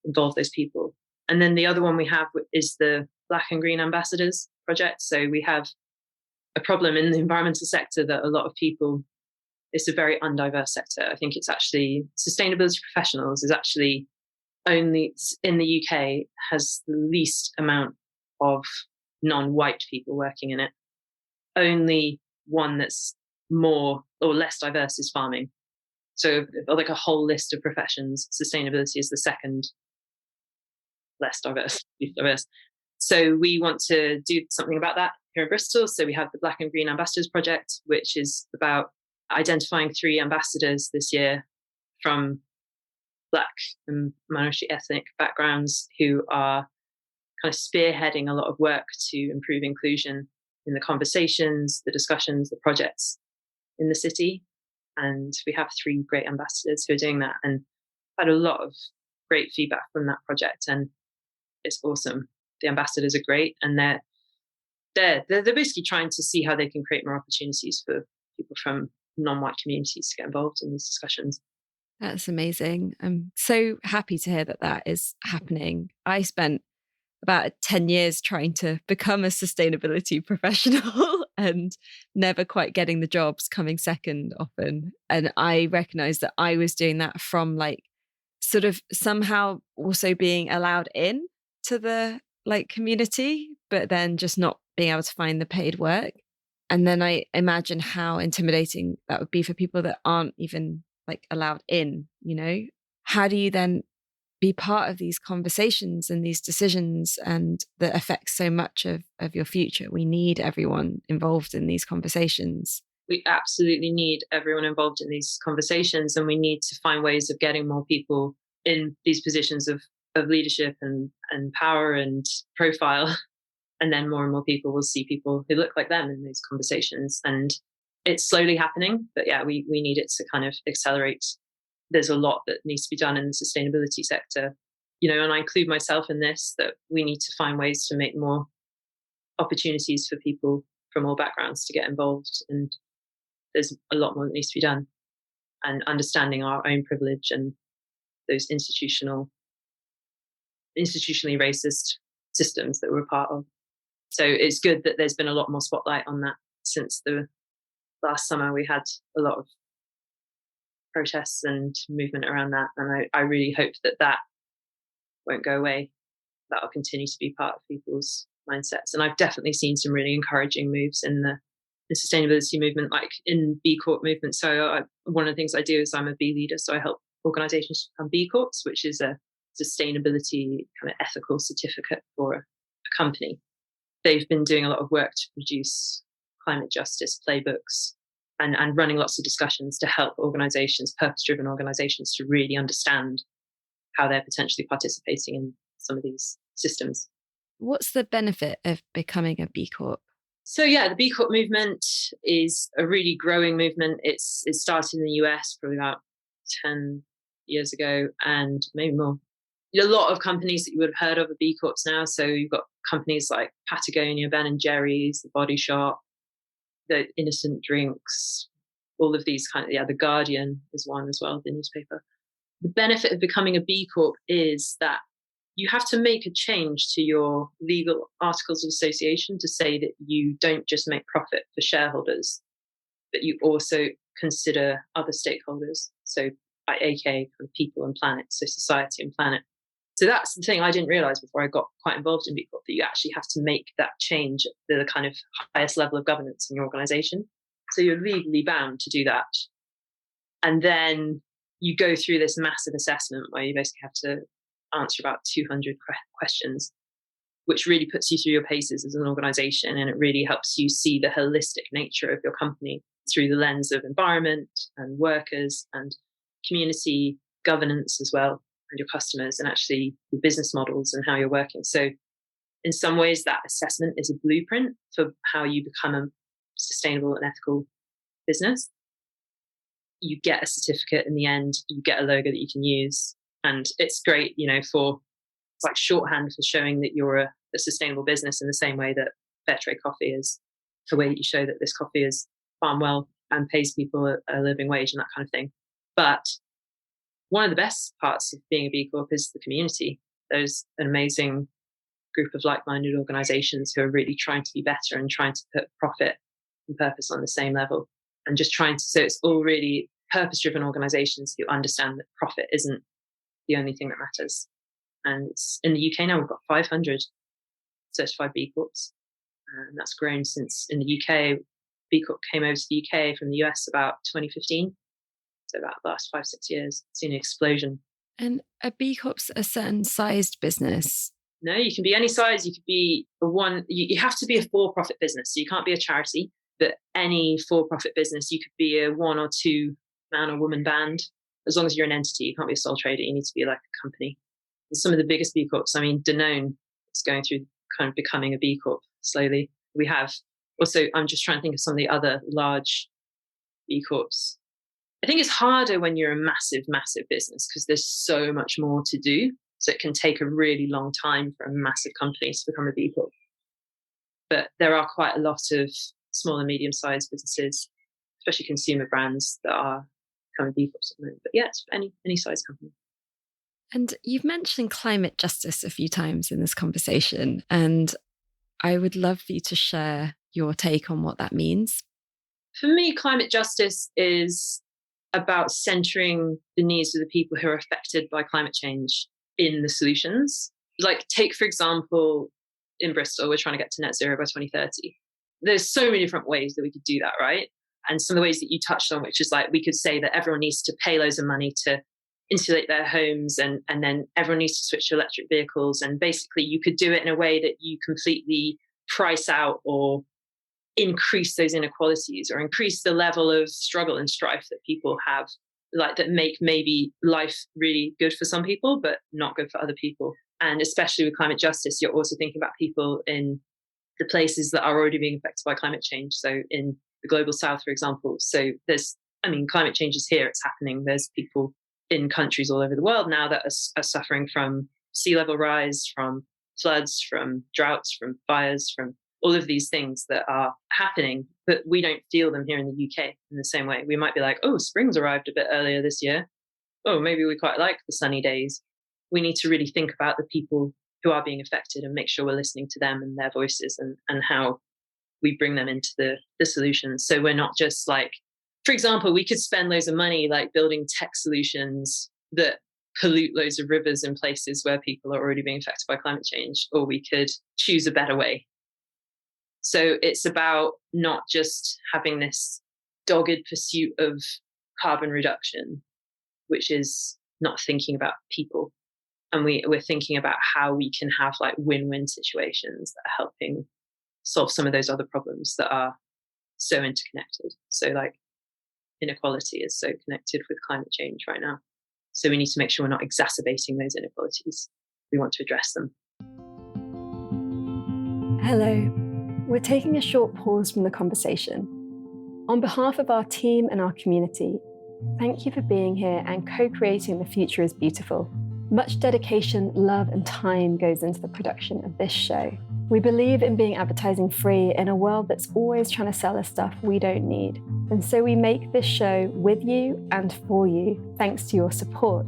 involve those people. And then the other one we have is the Black and Green Ambassadors project. So we have a problem in the environmental sector that a lot of people, it's a very undiverse sector. I think it's actually, sustainability professionals is actually only in the UK has the least amount of non-white people working in it. Only one that's more or less diverse is farming. So like a whole list of professions, sustainability is the second least diverse. So we want to do something about that here in Bristol. So we have the Black and Green Ambassadors Project, which is about identifying 3 ambassadors this year from Black and minority ethnic backgrounds who are kind of spearheading a lot of work to improve inclusion in the conversations, the discussions, the projects in the city. And we have 3 great ambassadors who are doing that, and had a lot of great feedback from that project. And it's awesome. The ambassadors are great, and they're basically trying to see how they can create more opportunities for people from non-white communities to get involved in these discussions. That's amazing. I'm so happy to hear that is happening. I spent about 10 years trying to become a sustainability professional and never quite getting the jobs, coming second often. And I recognized that I was doing that from like sort of somehow also being allowed in to the like community, but then just not being able to find the paid work. And then I imagine how intimidating that would be for people that aren't even like allowed in, How do you then be part of these conversations and these decisions and that affects so much of your future? We need everyone involved in these conversations. We absolutely need everyone involved in these conversations, and we need to find ways of getting more people in these positions of leadership and power and profile. And then more and more people will see people who look like them in these conversations. And it's slowly happening, but yeah, we need it to kind of accelerate. There's a lot that needs to be done in the sustainability sector and I include myself in this, that we need to find ways to make more opportunities for people from all backgrounds to get involved. And there's a lot more that needs to be done. And understanding our own privilege and those institutionally racist systems that we're a part of. So it's good that there's been a lot more spotlight on that since the last summer. We had a lot of protests and movement around that. And I really hope that won't go away. That'll continue to be part of people's mindsets. And I've definitely seen some really encouraging moves in the sustainability movement, like in B Corp movement. So one of the things I do is I'm a B leader. So I help organizations become B Corps, which is a sustainability kind of ethical certificate for a company. They've been doing a lot of work to produce climate justice playbooks and running lots of discussions to help organizations, purpose-driven organizations, to really understand how they're potentially participating in some of these systems. What's the benefit of becoming a B Corp? So yeah, the B Corp movement is a really growing movement. It started in the US probably about 10 years ago, and maybe more. A lot of companies that you would have heard of are B Corps now. So you've got companies like Patagonia, Ben & Jerry's, The Body Shop, the Innocent Drinks, all of these The Guardian is one as well, the newspaper. The benefit of becoming a B Corp is that you have to make a change to your legal articles of association to say that you don't just make profit for shareholders, but you also consider other stakeholders. So aka people and planet, so society and planet. So that's the thing I didn't realize before I got quite involved in B Corp, that you actually have to make that change at the kind of highest level of governance in your organization. So you're legally bound to do that. And then you go through this massive assessment where you basically have to answer about 200 questions, which really puts you through your paces as an organization. And it really helps you see the holistic nature of your company through the lens of environment and workers and community governance as well, and your customers, and actually your business models and how you're working. So in some ways, that assessment is a blueprint for how you become a sustainable and ethical business. You get a certificate in the end, you get a logo that you can use. And it's great, it's like shorthand for showing that you're a sustainable business, in the same way that fair trade coffee is the way you show that this coffee is farmed well and pays people a living wage and that kind of thing. But one of the best parts of being a B Corp is the community. There's an amazing group of like-minded organizations who are really trying to be better and trying to put profit and purpose on the same level, and just so it's all really purpose-driven organizations who understand that profit isn't the only thing that matters. And it's, in the UK now, we've got 500 certified B Corps, and that's grown since in the UK. B Corp came over to the UK from the US about 2015. So about the last 5-6 years, it's seen an explosion. And are B Corps a certain sized business? No, you can be any size. You could be you have to be a for-profit business. So you can't be a charity, but any for-profit business, you could be a 1 or 2 man or woman band. As long as you're an entity, you can't be a sole trader. You need to be like a company. And some of the biggest B Corps, Danone is going through kind of becoming a B Corp slowly. We have also, I'm just trying to think of some of the other large B Corps. I think it's harder when you're a massive, massive business because there's so much more to do. So it can take a really long time for a massive company to become a B Corp. But there are quite a lot of small and medium-sized businesses, especially consumer brands, that are becoming B Corps at the moment. But yeah, it's any size company. And you've mentioned climate justice a few times in this conversation, and I would love for you to share your take on what that means. For me, climate justice is about centering the needs of the people who are affected by climate change in the solutions. Like, take, for example, in Bristol, we're trying to get to net zero by 2030. There's so many different ways that we could do that, right? And some of the ways that you touched on, which is like, we could say that everyone needs to pay loads of money to insulate their homes, and then everyone needs to switch to electric vehicles. And basically you could do it in a way that you completely price out or increase those inequalities, or increase the level of struggle and strife that people have, like that make maybe life really good for some people, but not good for other people. And especially with climate justice, you're also thinking about people in the places that are already being affected by climate change. So in the global south, for example. So climate change is here, it's happening. There's people in countries all over the world now that are suffering from sea level rise, from floods, from droughts, from fires, from all of these things that are happening, but we don't feel them here in the UK in the same way. We might be like, oh, spring's arrived a bit earlier this year. Oh, maybe we quite like the sunny days. We need to really think about the people who are being affected and make sure we're listening to them and their voices, and how we bring them into the solutions. So we're not just like, for example, we could spend loads of money like building tech solutions that pollute loads of rivers in places where people are already being affected by climate change, or we could choose a better way. So it's about not just having this dogged pursuit of carbon reduction, which is not thinking about people. And we're thinking about how we can have like win-win situations that are helping solve some of those other problems that are so interconnected. So like inequality is so connected with climate change right now. So we need to make sure we're not exacerbating those inequalities. We want to address them. Hello. We're taking a short pause from the conversation. On behalf of our team and our community, thank you for being here and co-creating The Future is Beautiful. Much dedication, love, and time goes into the production of this show. We believe in being advertising free in a world that's always trying to sell us stuff we don't need. And so we make this show with you and for you, thanks to your support.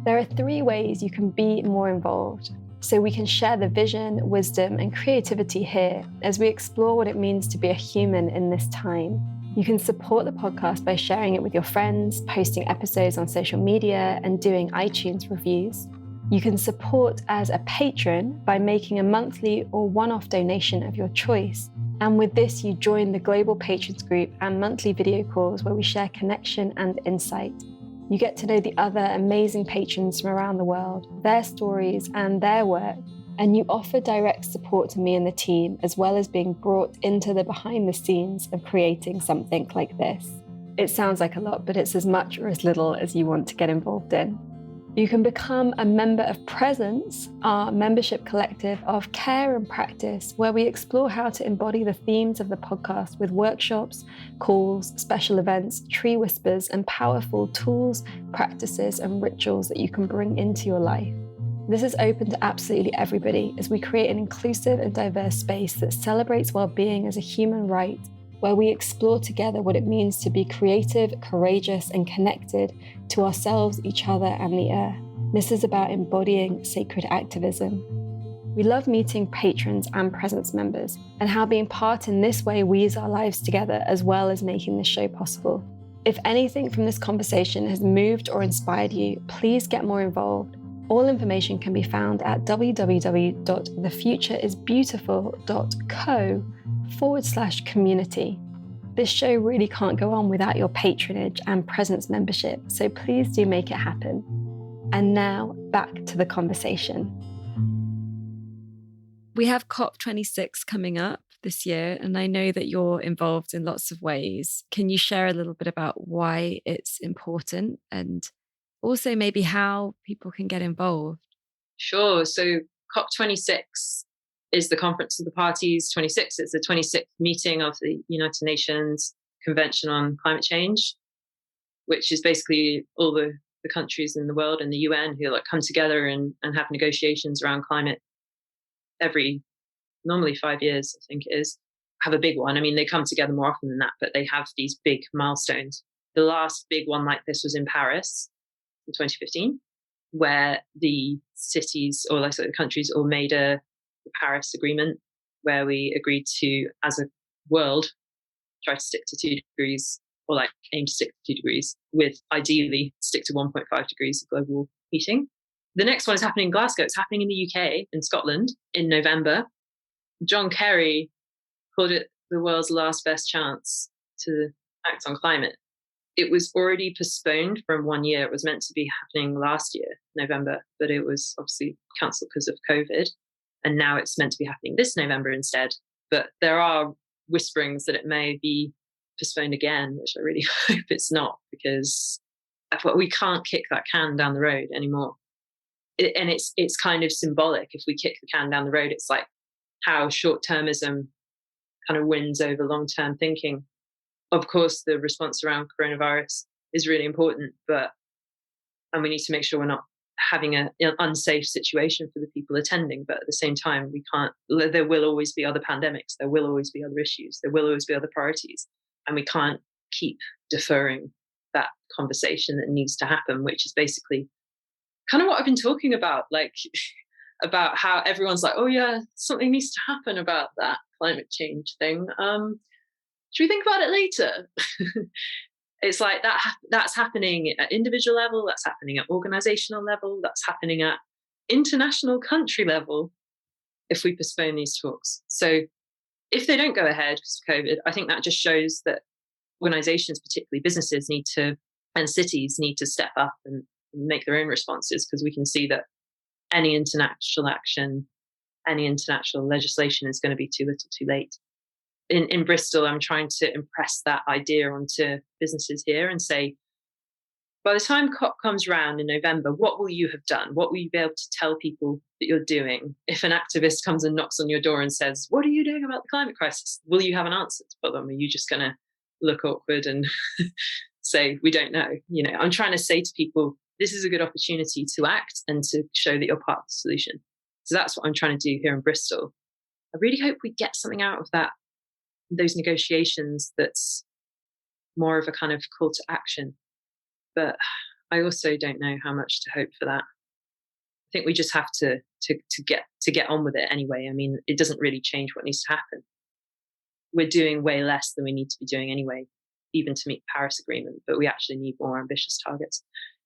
There are 3 ways you can be more involved, so we can share the vision, wisdom, and creativity here as we explore what it means to be a human in this time. You can support the podcast by sharing it with your friends, posting episodes on social media, and doing iTunes reviews. You can support as a patron by making a monthly or one-off donation of your choice. And with this, you join the Global Patrons Group and monthly video calls where we share connection and insight. You get to know the other amazing patrons from around the world, their stories and their work, and you offer direct support to me and the team, as well as being brought into the behind the scenes of creating something like this. It sounds like a lot, but it's as much or as little as you want to get involved in. You can become a member of Presence, our membership collective of care and practice, where we explore how to embody the themes of the podcast with workshops, calls, special events, tree whispers, and powerful tools, practices, and rituals that you can bring into your life. This is open to absolutely everybody as we create an inclusive and diverse space that celebrates well-being as a human right, where we explore together what it means to be creative, courageous, and connected to ourselves, each other, and the earth. This is about embodying sacred activism. We love meeting patrons and Presence members, and how being part in this way weaves our lives together, as well as making this show possible. If anything from this conversation has moved or inspired you, please get more involved. All information can be found at www.thefutureisbeautiful.co/community. This show really can't go on without your patronage and Presence membership, so please do make it happen. And now, back to the conversation. We have COP26 coming up this year, and I know that you're involved in lots of ways. Can you share a little bit about why it's important, and also maybe how people can get involved? Sure. So COP26 is the Conference of the Parties 26. It's the 26th meeting of the United Nations Convention on Climate Change, which is basically all the countries in the world and the UN who like come together and have negotiations around climate every, normally 5 years, I think it is. Have a big one. I mean, they come together more often than that, but they have these big milestones. The last big one like this was in Paris in 2015, where the cities, or like the countries, all made the Paris Agreement, where we agreed to, as a world, try to stick to 2 degrees, or like aim to stick to 2 degrees, with ideally stick to 1.5 degrees of global heating. The next one is happening in Glasgow. It's happening in the UK, in Scotland, in November. John Kerry called it the world's last best chance to act on climate. It was already postponed from 1 year. It was meant to be happening last year, November, but it was obviously cancelled because of COVID. And now it's meant to be happening this November instead. But there are whisperings that it may be postponed again, which I really hope it's not, because we can't kick that can down the road anymore. And it's kind of symbolic. If we kick the can down the road, it's like how short-termism kind of wins over long-term thinking. Of course, the response around coronavirus is really important, and we need to make sure we're not having an unsafe situation for the people attending. But at the same time, there will always be other pandemics. There will always be other issues. There will always be other priorities. And we can't keep deferring that conversation that needs to happen, which is basically kind of what I've been talking about, like about how everyone's like, oh yeah, something needs to happen about that climate change thing. Should we think about it later? It's like that's happening at individual level, that's happening at organizational level, that's happening at international country level if we postpone these talks. So if they don't go ahead because of COVID, I think that just shows that organizations, particularly businesses, and cities need to step up and make their own responses, because we can see that any international action, any international legislation is going to be too little too late. In Bristol, I'm trying to impress that idea onto businesses here and say, by the time COP comes around in November, what will you have done? What will you be able to tell people that you're doing? If an activist comes and knocks on your door and says, what are you doing about the climate crisis? Will you have an answer for them? Are you just going to look awkward and say, we don't know? I'm trying to say to people, this is a good opportunity to act and to show that you're part of the solution. So that's what I'm trying to do here in Bristol. I really hope we get something out of those negotiations that's more of a kind of call to action. But I also don't know how much to hope for that. I think we just have to get on with it anyway. I mean, it doesn't really change what needs to happen. We're doing way less than we need to be doing anyway, even to meet the Paris Agreement, but we actually need more ambitious targets.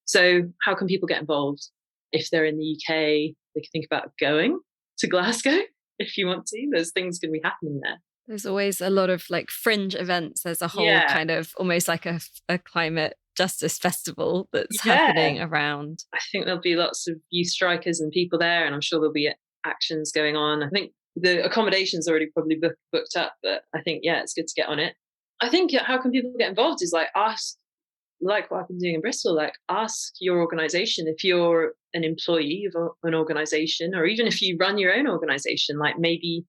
So how can people get involved? If they're in the UK, they can think about going to Glasgow if you want to. There's things going to be happening there. There's always a lot of like fringe events. There's a whole kind of almost like a climate justice festival that's happening around. I think there'll be lots of youth strikers and people there, and I'm sure there'll be actions going on. I think the accommodation's already probably booked up, but I think, it's good to get on it. I think how can people get involved is like ask, like what I've been doing in Bristol, like ask your organization if you're an employee of an organization, or even if you run your own organization, like maybe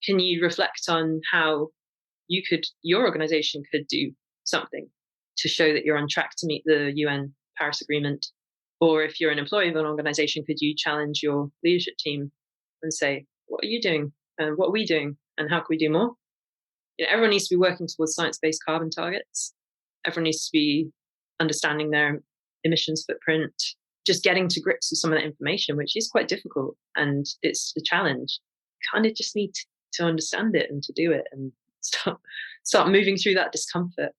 can you reflect on how your organization could do something to show that you're on track to meet the UN Paris Agreement? Or if you're an employee of an organization, could you challenge your leadership team and say, what are you doing? And what are we doing? And how can we do more? Everyone needs to be working towards science-based carbon targets. Everyone needs to be understanding their emissions footprint, just getting to grips with some of that information, which is quite difficult. And it's a challenge. You kind of just need to understand it and to do it and start moving through that discomfort.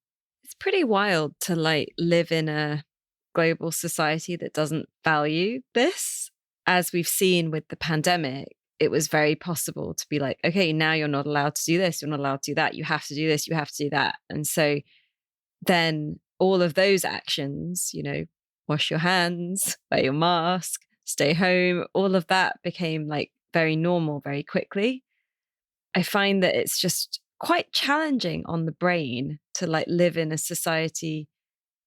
It's pretty wild to like live in a global society that doesn't value this. As we've seen with the pandemic, it was very possible to be like, okay, now you're not allowed to do this, you're not allowed to do that, you have to do this, you have to do that. And so then all of those actions, wash your hands, wear your mask, stay home, all of that became like very normal very quickly. I find that it's just quite challenging on the brain to like live in a society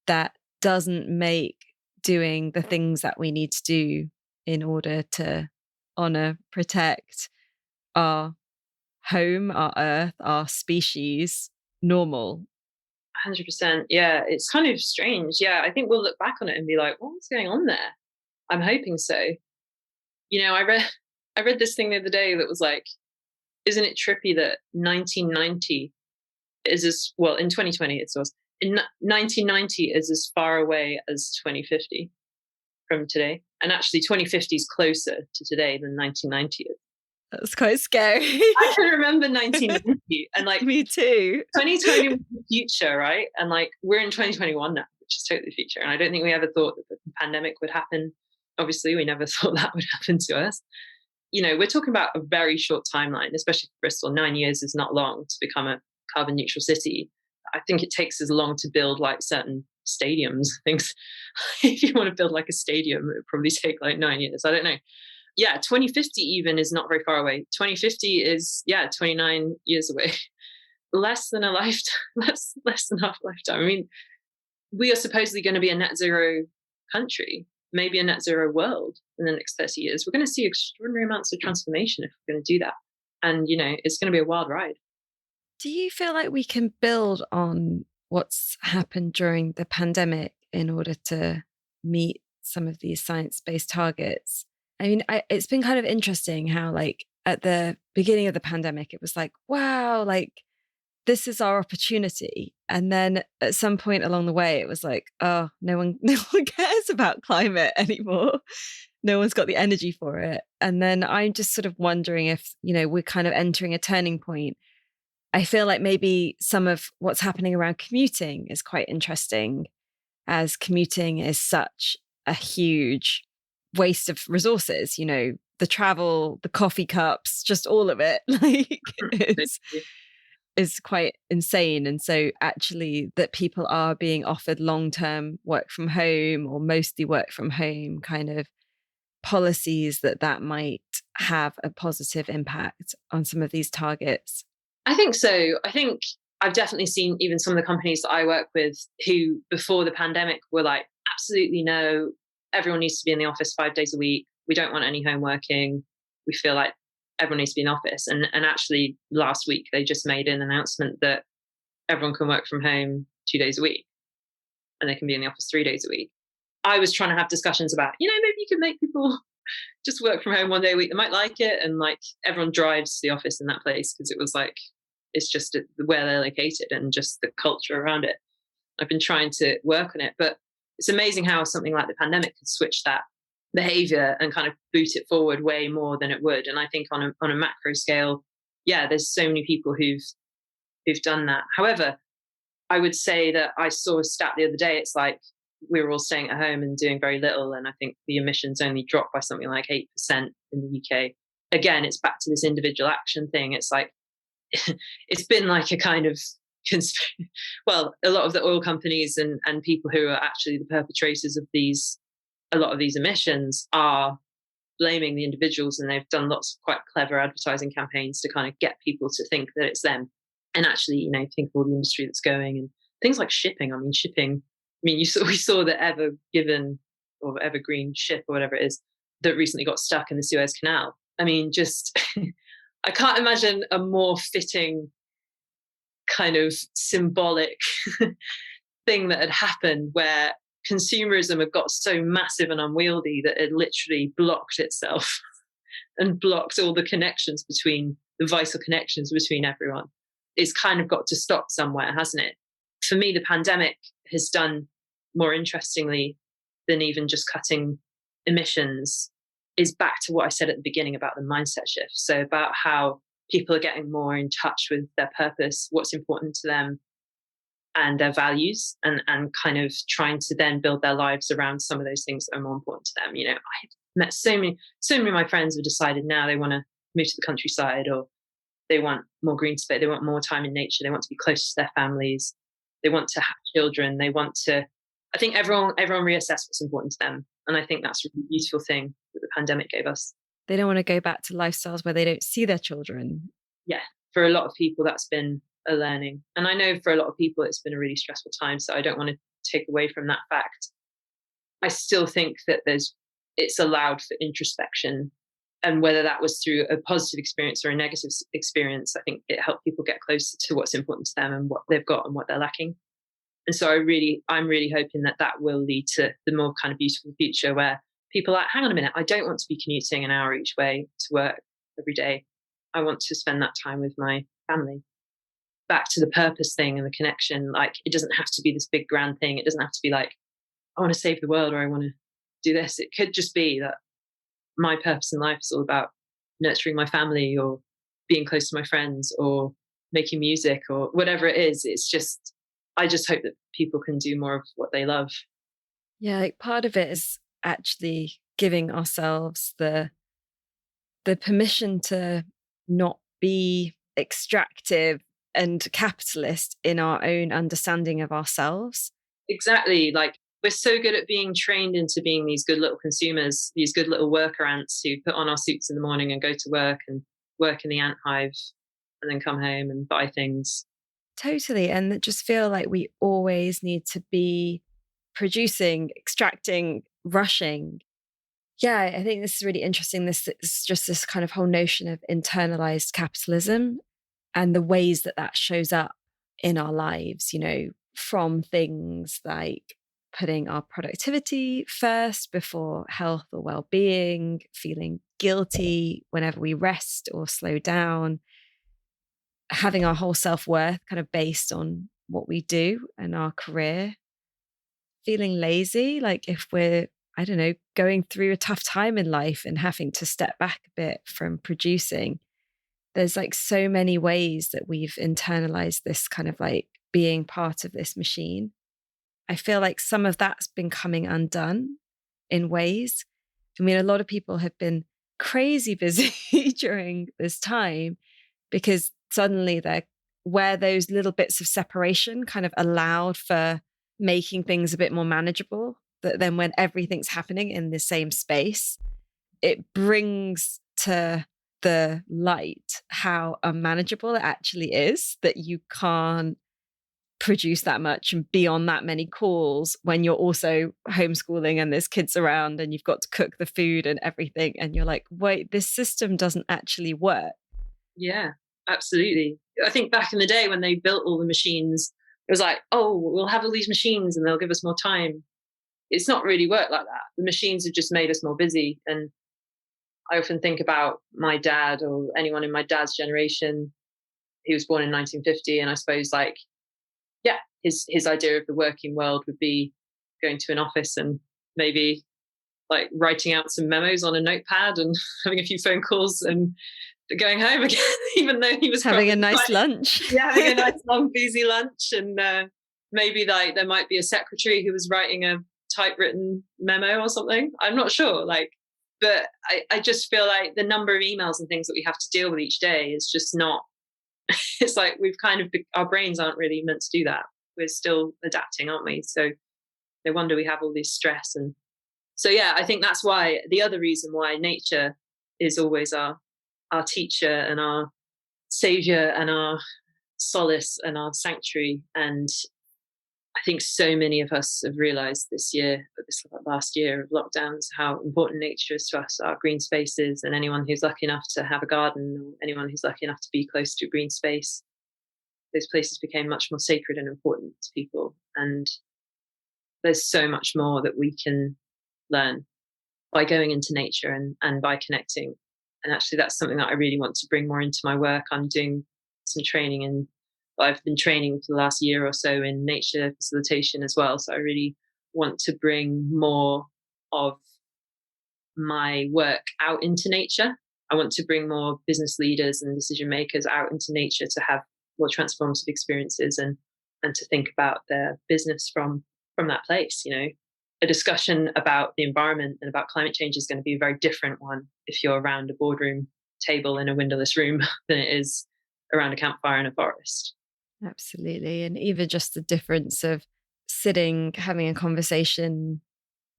that doesn't make doing the things that we need to do in order to honor, protect our home, our earth, our species normal. 100%. Yeah, it's kind of strange. Yeah, I think we'll look back on it and be like, what's going on there? I'm hoping so. I read this thing the other day that was like, isn't it trippy that 1990 is in 2020 it was, in 1990 is as far away as 2050 from today. And actually 2050 is closer to today than 1990 is. That's quite scary. I can remember 1990 and like me too. 2020 was the future, right? And like we're in 2021 now, which is totally the future. And I don't think we ever thought that the pandemic would happen. Obviously, we never thought that would happen to us. We're talking about a very short timeline, especially for Bristol. 9 years is not long to become a carbon neutral city. I think it takes as long to build like certain stadiums. Things, if you want to build like a stadium, it would probably take like 9 years. I don't know. Yeah, 2050 even is not very far away. 2050 is 29 years away. Less than a lifetime. Less than half a lifetime. I mean, we are supposedly going to be a net zero country, maybe a net zero world in the next 30 years. We're going to see extraordinary amounts of transformation if we're going to do that. And, it's going to be a wild ride. Do you feel like we can build on what's happened during the pandemic in order to meet some of these science-based targets. I mean, it's been kind of interesting how like at the beginning of the pandemic, it was like, wow, like this is our opportunity. And then at some point along the way, it was like, oh, no one cares about climate anymore. No one's got the energy for it. And then I'm just sort of wondering if, we're kind of entering a turning point. I feel like maybe some of what's happening around commuting is quite interesting, as commuting is such a huge waste of resources, the travel, the coffee cups, just all of it, like is quite insane. And so actually that people are being offered long-term work from home or mostly work from home kind of policies that might have a positive impact on some of these targets. I think so. I think I've definitely seen even some of the companies that I work with who before the pandemic were like, absolutely no, everyone needs to be in the office 5 days a week. We don't want any home working. We feel like everyone needs to be in office. And actually last week, they just made an announcement that everyone can work from home 2 days a week and they can be in the office 3 days a week. I was trying to have discussions about, maybe you could make people just work from home 1 day a week. They might like it. And like everyone drives to the office in that place because it was like, it's just where they're located and just the culture around it. I've been trying to work on it, but it's amazing how something like the pandemic could switch that behavior and kind of boot it forward way more than it would. And I think on a macro scale, yeah, there's so many people who've done that. However, I would say that I saw a stat the other day. It's like we were all staying at home and doing very little. And I think the emissions only dropped by something like 8% in the UK. Again, it's back to this individual action thing. It's like, it's been like a kind of, well, a lot of the oil companies and people who are actually the perpetrators of a lot of these emissions are blaming the individuals, and they've done lots of quite clever advertising campaigns to kind of get people to think that it's them. And actually, think of all the industry that's going and things like shipping. We saw the Evergreen ship or whatever it is that recently got stuck in the Suez Canal. Just I can't imagine a more fitting kind of symbolic thing that had happened where consumerism had got so massive and unwieldy that it literally blocked itself and blocked all the connections between the vital connections between everyone. It's kind of got to stop somewhere, hasn't it? For me, the pandemic has done more interestingly than even just cutting emissions is back to what I said at the beginning about the mindset shift. So about how people are getting more in touch with their purpose, what's important to them, and their values, and kind of trying to then build their lives around some of those things that are more important to them. I've met so many of my friends have decided now they want to move to the countryside, or they want more green space, they want more time in nature, they want to be close to their families, they want to have children, I think everyone reassess what's important to them. And I think that's a really beautiful thing that the pandemic gave us. They don't want to go back to lifestyles where they don't see their children. Yeah, for a lot of people, that's been a learning. And I know for a lot of people, it's been a really stressful time. So I don't want to take away from that fact. I still think that it's allowed for introspection. And whether that was through a positive experience or a negative experience, I think it helped people get closer to what's important to them and what they've got and what they're lacking. And so I'm really hoping that will lead to the more kind of beautiful future where people are like, hang on a minute, I don't want to be commuting an hour each way to work every day. I want to spend that time with my family. Back to the purpose thing and the connection. Like, it doesn't have to be this big grand thing. It doesn't have to be like, I want to save the world or I want to do this. It could just be that my purpose in life is all about nurturing my family or being close to my friends or making music or whatever it is. It's just, I just hope that people can do more of what they love. Yeah, like part of it is actually giving ourselves the permission to not be extractive and capitalist in our own understanding of ourselves. Exactly. Like, we're so good at being trained into being these good little consumers, these good little worker ants who put on our suits in the morning and go to work and work in the ant hive and then come home and buy things. Totally. And just feel like we always need to be producing, extracting, rushing. Yeah, I think this is really interesting. This is just this kind of whole notion of internalized capitalism and the ways that shows up in our lives, from things like putting our productivity first before health or well-being, feeling guilty whenever we rest or slow down, having our whole self-worth kind of based on what we do and our career, feeling lazy, like if we're, I don't know, going through a tough time in life and having to step back a bit from producing. There's like so many ways that we've internalized this kind of like being part of this machine. I feel like some of that's been coming undone in ways. I mean, a lot of people have been crazy busy during this time because suddenly they're where those little bits of separation kind of allowed for making things a bit more manageable. That then when everything's happening in the same space, it brings to the light how unmanageable it actually is, that you can't produce that much and be on that many calls when you're also homeschooling and there's kids around and you've got to cook the food and everything. And you're like, wait, this system doesn't actually work. Yeah, absolutely. I think back in the day when they built all the machines, it was like, oh, we'll have all these machines and they'll give us more time. It's not really worked like that. The machines have just made us more busy. And I often think about my dad or anyone in my dad's generation. He was born in 1950. And I suppose like, yeah, his idea of the working world would be going to an office and maybe like writing out some memos on a notepad and having a few phone calls and going home again, even though he was having a nice lunch. Yeah, having a nice long boozy lunch. And maybe like there might be a secretary who was writing a typewritten memo or something. I'm not sure. Like, but I just feel like the number of emails and things that we have to deal with each day is just not, it's like we've kind of, our brains aren't really meant to do that. We're still adapting, aren't we? So no wonder we have all this stress. And so, yeah, I think that's why, the other reason why nature is always our teacher and our savior and our solace and our sanctuary. And I think so many of us have realized this last year of lockdowns, how important nature is to us, our green spaces, and anyone who's lucky enough to have a garden or anyone who's lucky enough to be close to a green space, those places became much more sacred and important to people. And there's so much more that we can learn by going into nature and by connecting. And actually, that's something that I really want to bring more into my work. I'm doing some training and I've been training for the last year or so in nature facilitation as well. So I really want to bring more of my work out into nature. I want to bring more business leaders and decision makers out into nature to have more transformative experiences and to think about their business from that place. You know, a discussion about the environment and about climate change is going to be a very different one if you're around a boardroom table in a windowless room than it is around a campfire in a forest. Absolutely. And even just the difference of sitting, having a conversation,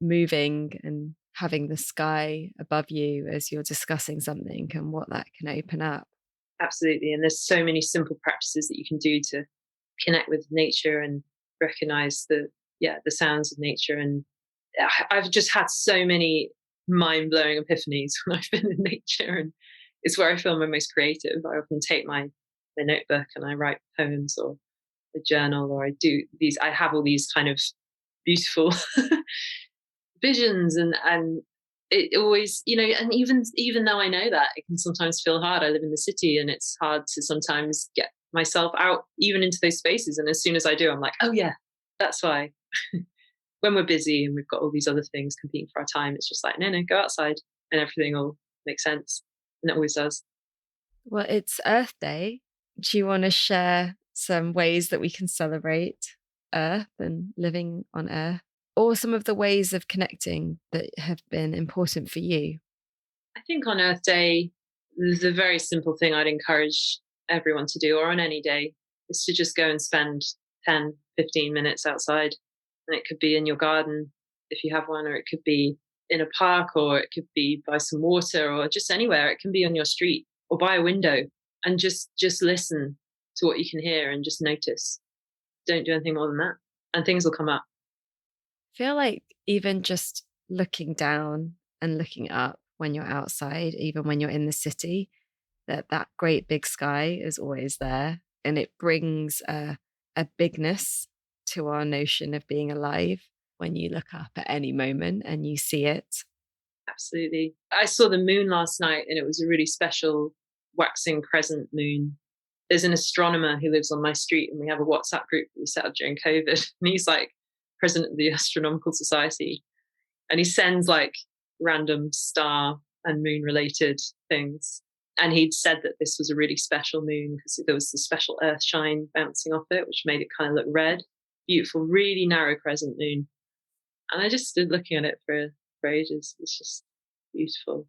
moving and having the sky above you as you're discussing something and what that can open up. Absolutely. And there's so many simple practices that you can do to connect with nature and recognize the sounds of nature. And I've just had so many mind-blowing epiphanies when I've been in nature, and it's where I feel my most creative. I often take my notebook and I write poems or a journal, or I have all these kind of beautiful visions, and it always, you know, and even though I know that, it can sometimes feel hard. I live in the city and it's hard to sometimes get myself out even into those spaces. And as soon as I do, I'm like, oh yeah, that's why. When we're busy and we've got all these other things competing for our time, it's just like, no, go outside and everything will make sense. And it always does. Well, it's Earth Day. Do you want to share some ways that we can celebrate Earth and living on Earth, or some of the ways of connecting that have been important for you? I think on Earth Day, the very simple thing I'd encourage everyone to do, or on any day, is to just go and spend 10, 15 minutes outside. And it could be in your garden, if you have one, or it could be in a park, or it could be by some water, or just anywhere. It can be on your street or by a window, and just listen to what you can hear and just notice. Don't do anything more than that, and things will come up. I feel like even just looking down and looking up when you're outside, even when you're in the city, that great big sky is always there, and it brings a bigness to our notion of being alive. when you look up at any moment and you see it. Absolutely. I saw the moon last night and it was a really special waxing crescent moon. There's an astronomer who lives on my street and we have a WhatsApp group that we set up during COVID. And he's like president of the Astronomical Society. And he sends like random star and moon related things. And he'd said that this was a really special moon because there was the special earth shine bouncing off it, which made it kind of look red. Beautiful, really narrow crescent moon. And I just stood looking at it for ages. It's just beautiful.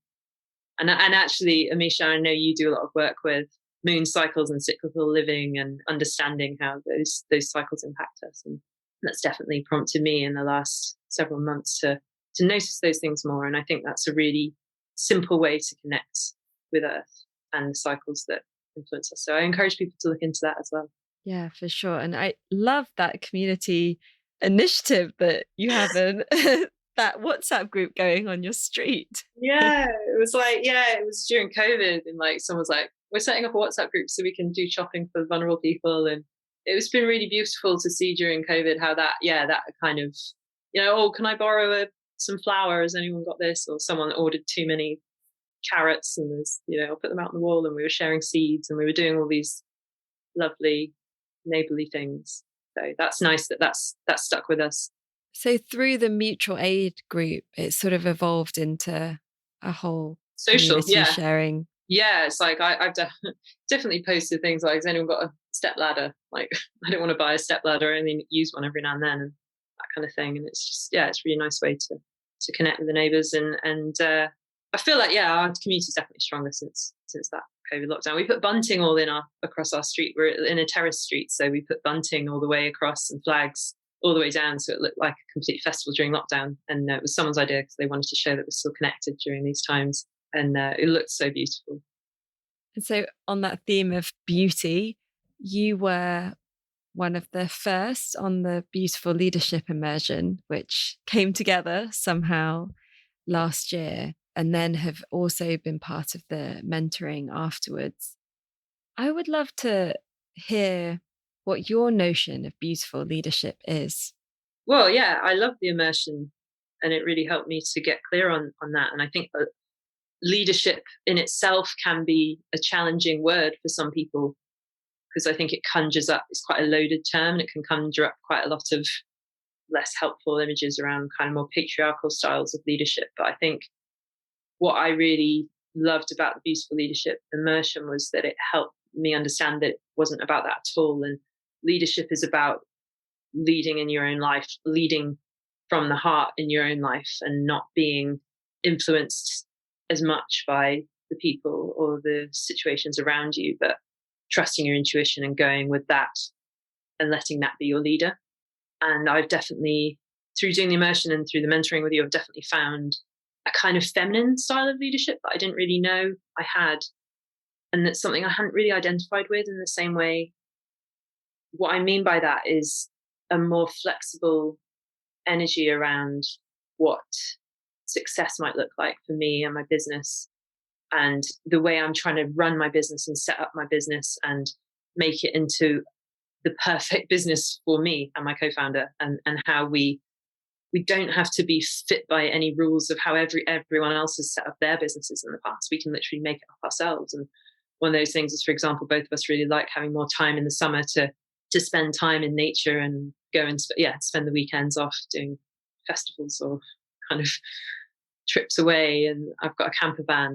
And actually, Amisha, I know you do a lot of work with moon cycles and cyclical living and understanding how those cycles impact us. And that's definitely prompted me in the last several months to notice those things more. And I think that's a really simple way to connect with Earth and the cycles that influence us. So I encourage people to look into that as well. Yeah, for sure. And I love that community initiative that you have in that WhatsApp group going on your street. Yeah, it was during COVID and like someone's like, we're setting up a WhatsApp group so we can do shopping for vulnerable people. And it's been really beautiful to see during COVID how that kind of, can I borrow some flour? Has anyone got this? Or someone ordered too many carrots and there's, I'll put them out on the wall, and we were sharing seeds and we were doing all these lovely neighborly things. So that's nice that's stuck with us. So through the mutual aid group, it sort of evolved into a whole social sharing. Yeah, it's like I've definitely posted things like, has anyone got a step ladder? Like, I don't want to buy a step ladder, I only use one every now and then, and that kind of thing. And it's just, it's a really nice way to connect with the neighbours. And I feel like, our community is definitely stronger since that COVID lockdown. We put bunting all across our street. We're in a terrace street, so we put bunting all the way across and flags all the way down, so it looked like a complete festival during lockdown. And it was someone's idea because they wanted to show that we're still connected during these times. And it looked so beautiful. And so on that theme of beauty, you were one of the first on the beautiful leadership immersion, which came together somehow last year, and then have also been part of the mentoring afterwards. I would love to hear what your notion of beautiful leadership is. Well, yeah, I love the immersion, and it really helped me to get clear on that. And I think that leadership in itself can be a challenging word for some people, because I think it conjures up, it's quite a loaded term, and it can conjure up quite a lot of less helpful images around kind of more patriarchal styles of leadership. But I think what I really loved about the beautiful leadership immersion was that it helped me understand that it wasn't about that at all. And leadership is about leading in your own life, leading from the heart in your own life, and not being influenced as much by the people or the situations around you, but trusting your intuition and going with that and letting that be your leader. And I've definitely, through doing the immersion and through the mentoring with you, I've definitely found a kind of feminine style of leadership that I didn't really know I had. And that's something I hadn't really identified with in the same way. What I mean by that is a more flexible energy around what success might look like for me and my business, and the way I'm trying to run my business and set up my business and make it into the perfect business for me and my co-founder, and how we don't have to be fit by any rules of how everyone else has set up their businesses in the past. We can literally make it up ourselves. And one of those things is, for example, both of us really like having more time in the summer to spend time in nature and go and spend the weekends off doing festivals or kind of trips away. And I've got a camper van,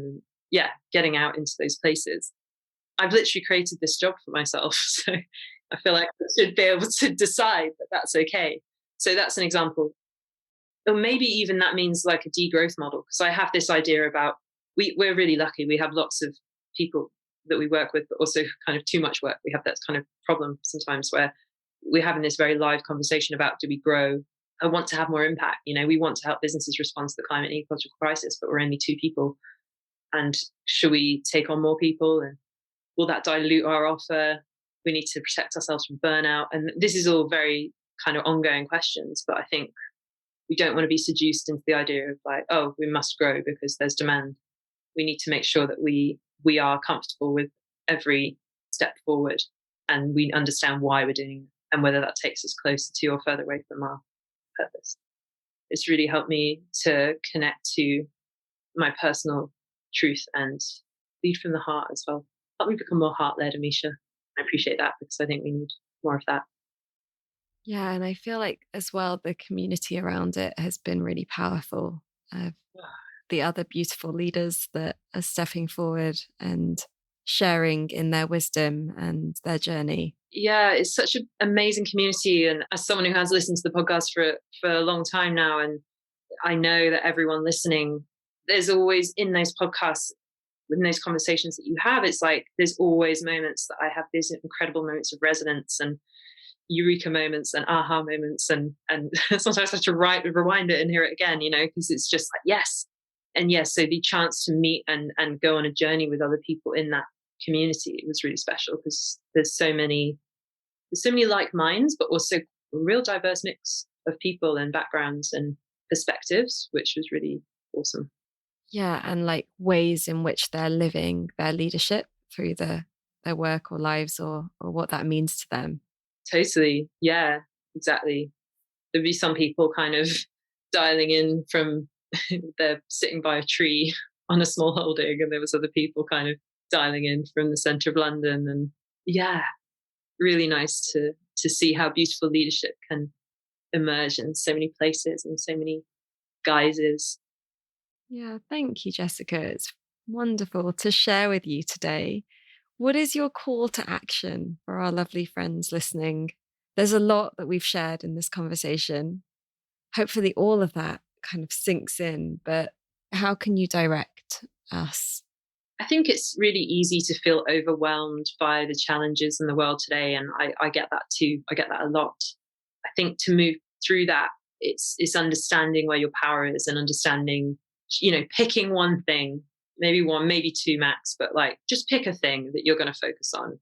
and getting out into those places. I've literally created this job for myself, so I feel like I should be able to decide that that's okay. So that's an example. Or maybe even that means like a degrowth model, because I have this idea about, we're really lucky. We have lots of people that we work with, but also kind of too much work. We have that kind of problem sometimes where we're having this very live conversation about, do we grow? I want to have more impact. We want to help businesses respond to the climate and ecological crisis, but we're only 2 people. And should we take on more people? And will that dilute our offer? We need to protect ourselves from burnout. And this is all very kind of ongoing questions, but I think we don't want to be seduced into the idea of like, oh, we must grow because there's demand. We need to make sure that we are comfortable with every step forward, and we understand why we're doing it and whether that takes us closer to or further away from our purpose. it's really helped me to connect to my personal truth and lead from the heart as well. Help me become more heart-led, Amisha. I appreciate that because I think we need more of that. Yeah, and I feel like as well, the community around it has been really powerful. The other beautiful leaders that are stepping forward and sharing in their wisdom and their journey. Yeah, it's such an amazing community. And as someone who has listened to the podcast for a long time now, and I know that everyone listening, there's always in those podcasts, in those conversations that you have, it's like there's always moments that I have these incredible moments of resonance and eureka moments and aha moments, and sometimes I have to rewind it and hear it again, because it's just like yes. And yes, so the chance to meet and go on a journey with other people in that community, it was really special because there's so many like minds, but also a real diverse mix of people and backgrounds and perspectives, which was really awesome. Yeah, and like ways in which they're living their leadership through their work or lives or what that means to them. Totally. Yeah, exactly. There'd be some people kind of dialing in from they're sitting by a tree on a small holding, and there was other people kind of dialing in from the center of London. And yeah, really nice to see how beautiful leadership can emerge in so many places and so many guises. Yeah, thank you, Jessica. It's wonderful to share with you today. What is your call to action for our lovely friends listening? There's a lot that we've shared in this conversation. Hopefully, all of that kind of sinks in, but how can you direct us? I think it's really easy to feel overwhelmed by the challenges in the world today. And I get that too. I get that a lot. I think to move through that, it's understanding where your power is and understanding, picking one thing, maybe one, maybe two max, but like just pick a thing that you're going to focus on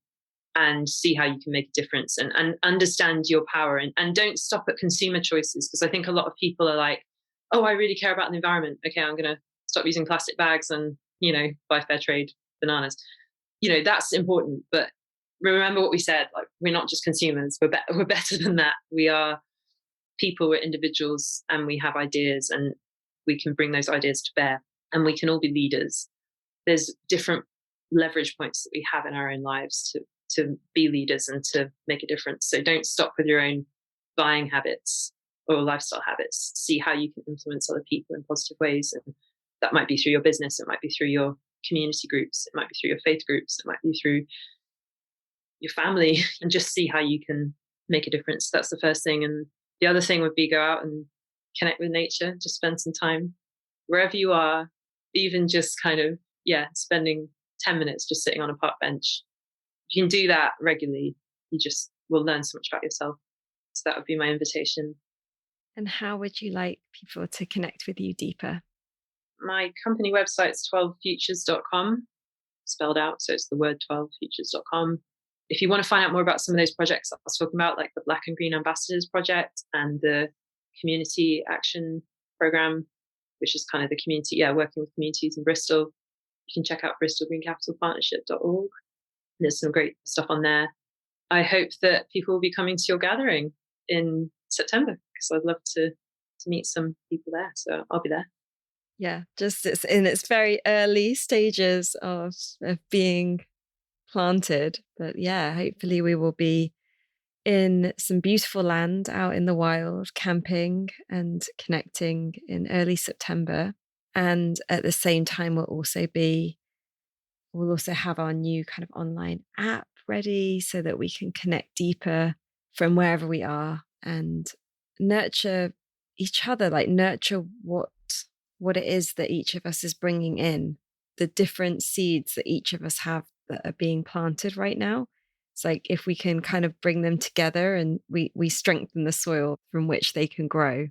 and see how you can make a difference and understand your power and don't stop at consumer choices. Because I think a lot of people are like, oh, I really care about the environment. Okay, I'm going to stop using plastic bags and, buy fair trade bananas. That's important. But remember what we said, like we're not just consumers. We're better than that. We are people, we're individuals, and we have ideas, and we can bring those ideas to bear, and we can all be leaders. There's different leverage points that we have in our own lives to be leaders and to make a difference. So don't stop with your own buying habits or lifestyle habits. See how you can influence other people in positive ways. And that might be through your business. It might be through your community groups. It might be through your faith groups. It might be through your family, and just see how you can make a difference. That's the first thing. And the other thing would be go out and connect with nature, just spend some time wherever you are, even just kind of, spending 10 minutes just sitting on a park bench. If you can do that regularly, you just will learn so much about yourself. So that would be my invitation. And how would you like people to connect with you deeper? My company website's 12futures.com, spelled out. So it's the word 12futures.com. If you want to find out more about some of those projects I was talking about, like the Black and Green Ambassadors Project and the Community Action Program, which is kind of the community, working with communities in Bristol, you can check out bristolgreencapitalpartnership.org. There's some great stuff on there. I hope that people will be coming to your gathering in September, because I'd love to meet some people there. So I'll be there. Yeah, just it's in its very early stages of being planted. But yeah, hopefully we will be in some beautiful land out in the wild, camping and connecting in early September. And at the same time, we'll also have our new kind of online app ready so that we can connect deeper from wherever we are and nurture each other, like nurture what it is that each of us is bringing in, the different seeds that each of us have that are being planted right now. It's like if we can kind of bring them together and we strengthen the soil from which they can grow.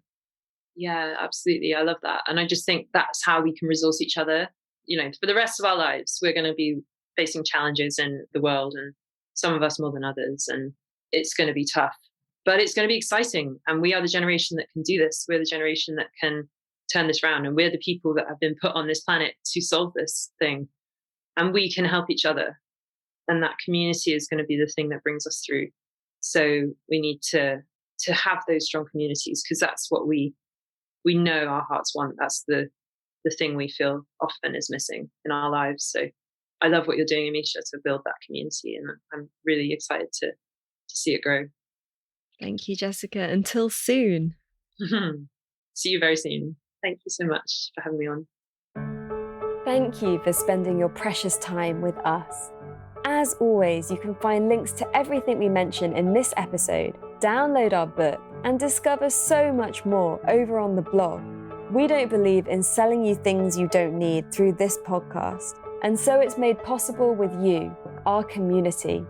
Yeah, absolutely. I love that. And I just think that's how we can resource each other. For the rest of our lives, we're going to be facing challenges in the world, and some of us more than others. And it's going to be tough, but it's going to be exciting. And we are the generation that can do this. We're the generation that can turn this around. And we're the people that have been put on this planet to solve this thing. And we can help each other. And that community is going to be the thing that brings us through. So we need to have those strong communities, because that's what we we know our hearts want. That's the thing we feel often is missing in our lives. So I love what you're doing, Amisha, to build that community, and I'm really excited to see it grow. Thank you, Jessica. Until soon. See you very soon. Thank you so much for having me on. Thank you for spending your precious time with us. As always, you can find links to everything we mention in this episode, download our book, and discover so much more over on the blog. We don't believe in selling you things you don't need through this podcast, and so it's made possible with you, our community.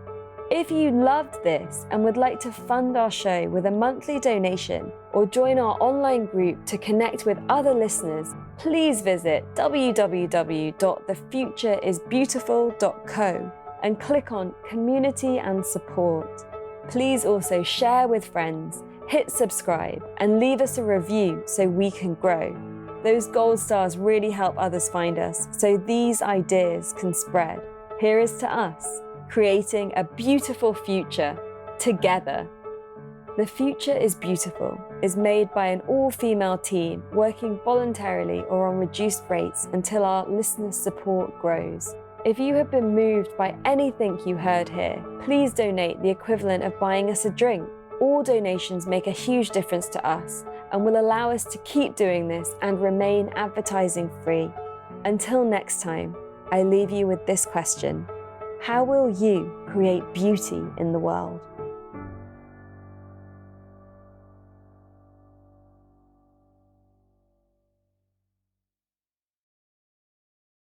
If you loved this and would like to fund our show with a monthly donation or join our online group to connect with other listeners, please visit www.thefutureisbeautiful.co and click on Community and Support. Please also share with friends, hit subscribe, and leave us a review so we can grow. Those gold stars really help others find us, so these ideas can spread. Here is to us, creating a beautiful future together. The Future is Beautiful is made by an all-female team working voluntarily or on reduced rates until our listener support grows. If you have been moved by anything you heard here, please donate the equivalent of buying us a drink. All donations make a huge difference to us and will allow us to keep doing this and remain advertising free. Until next time, I leave you with this question. How will you create beauty in the world?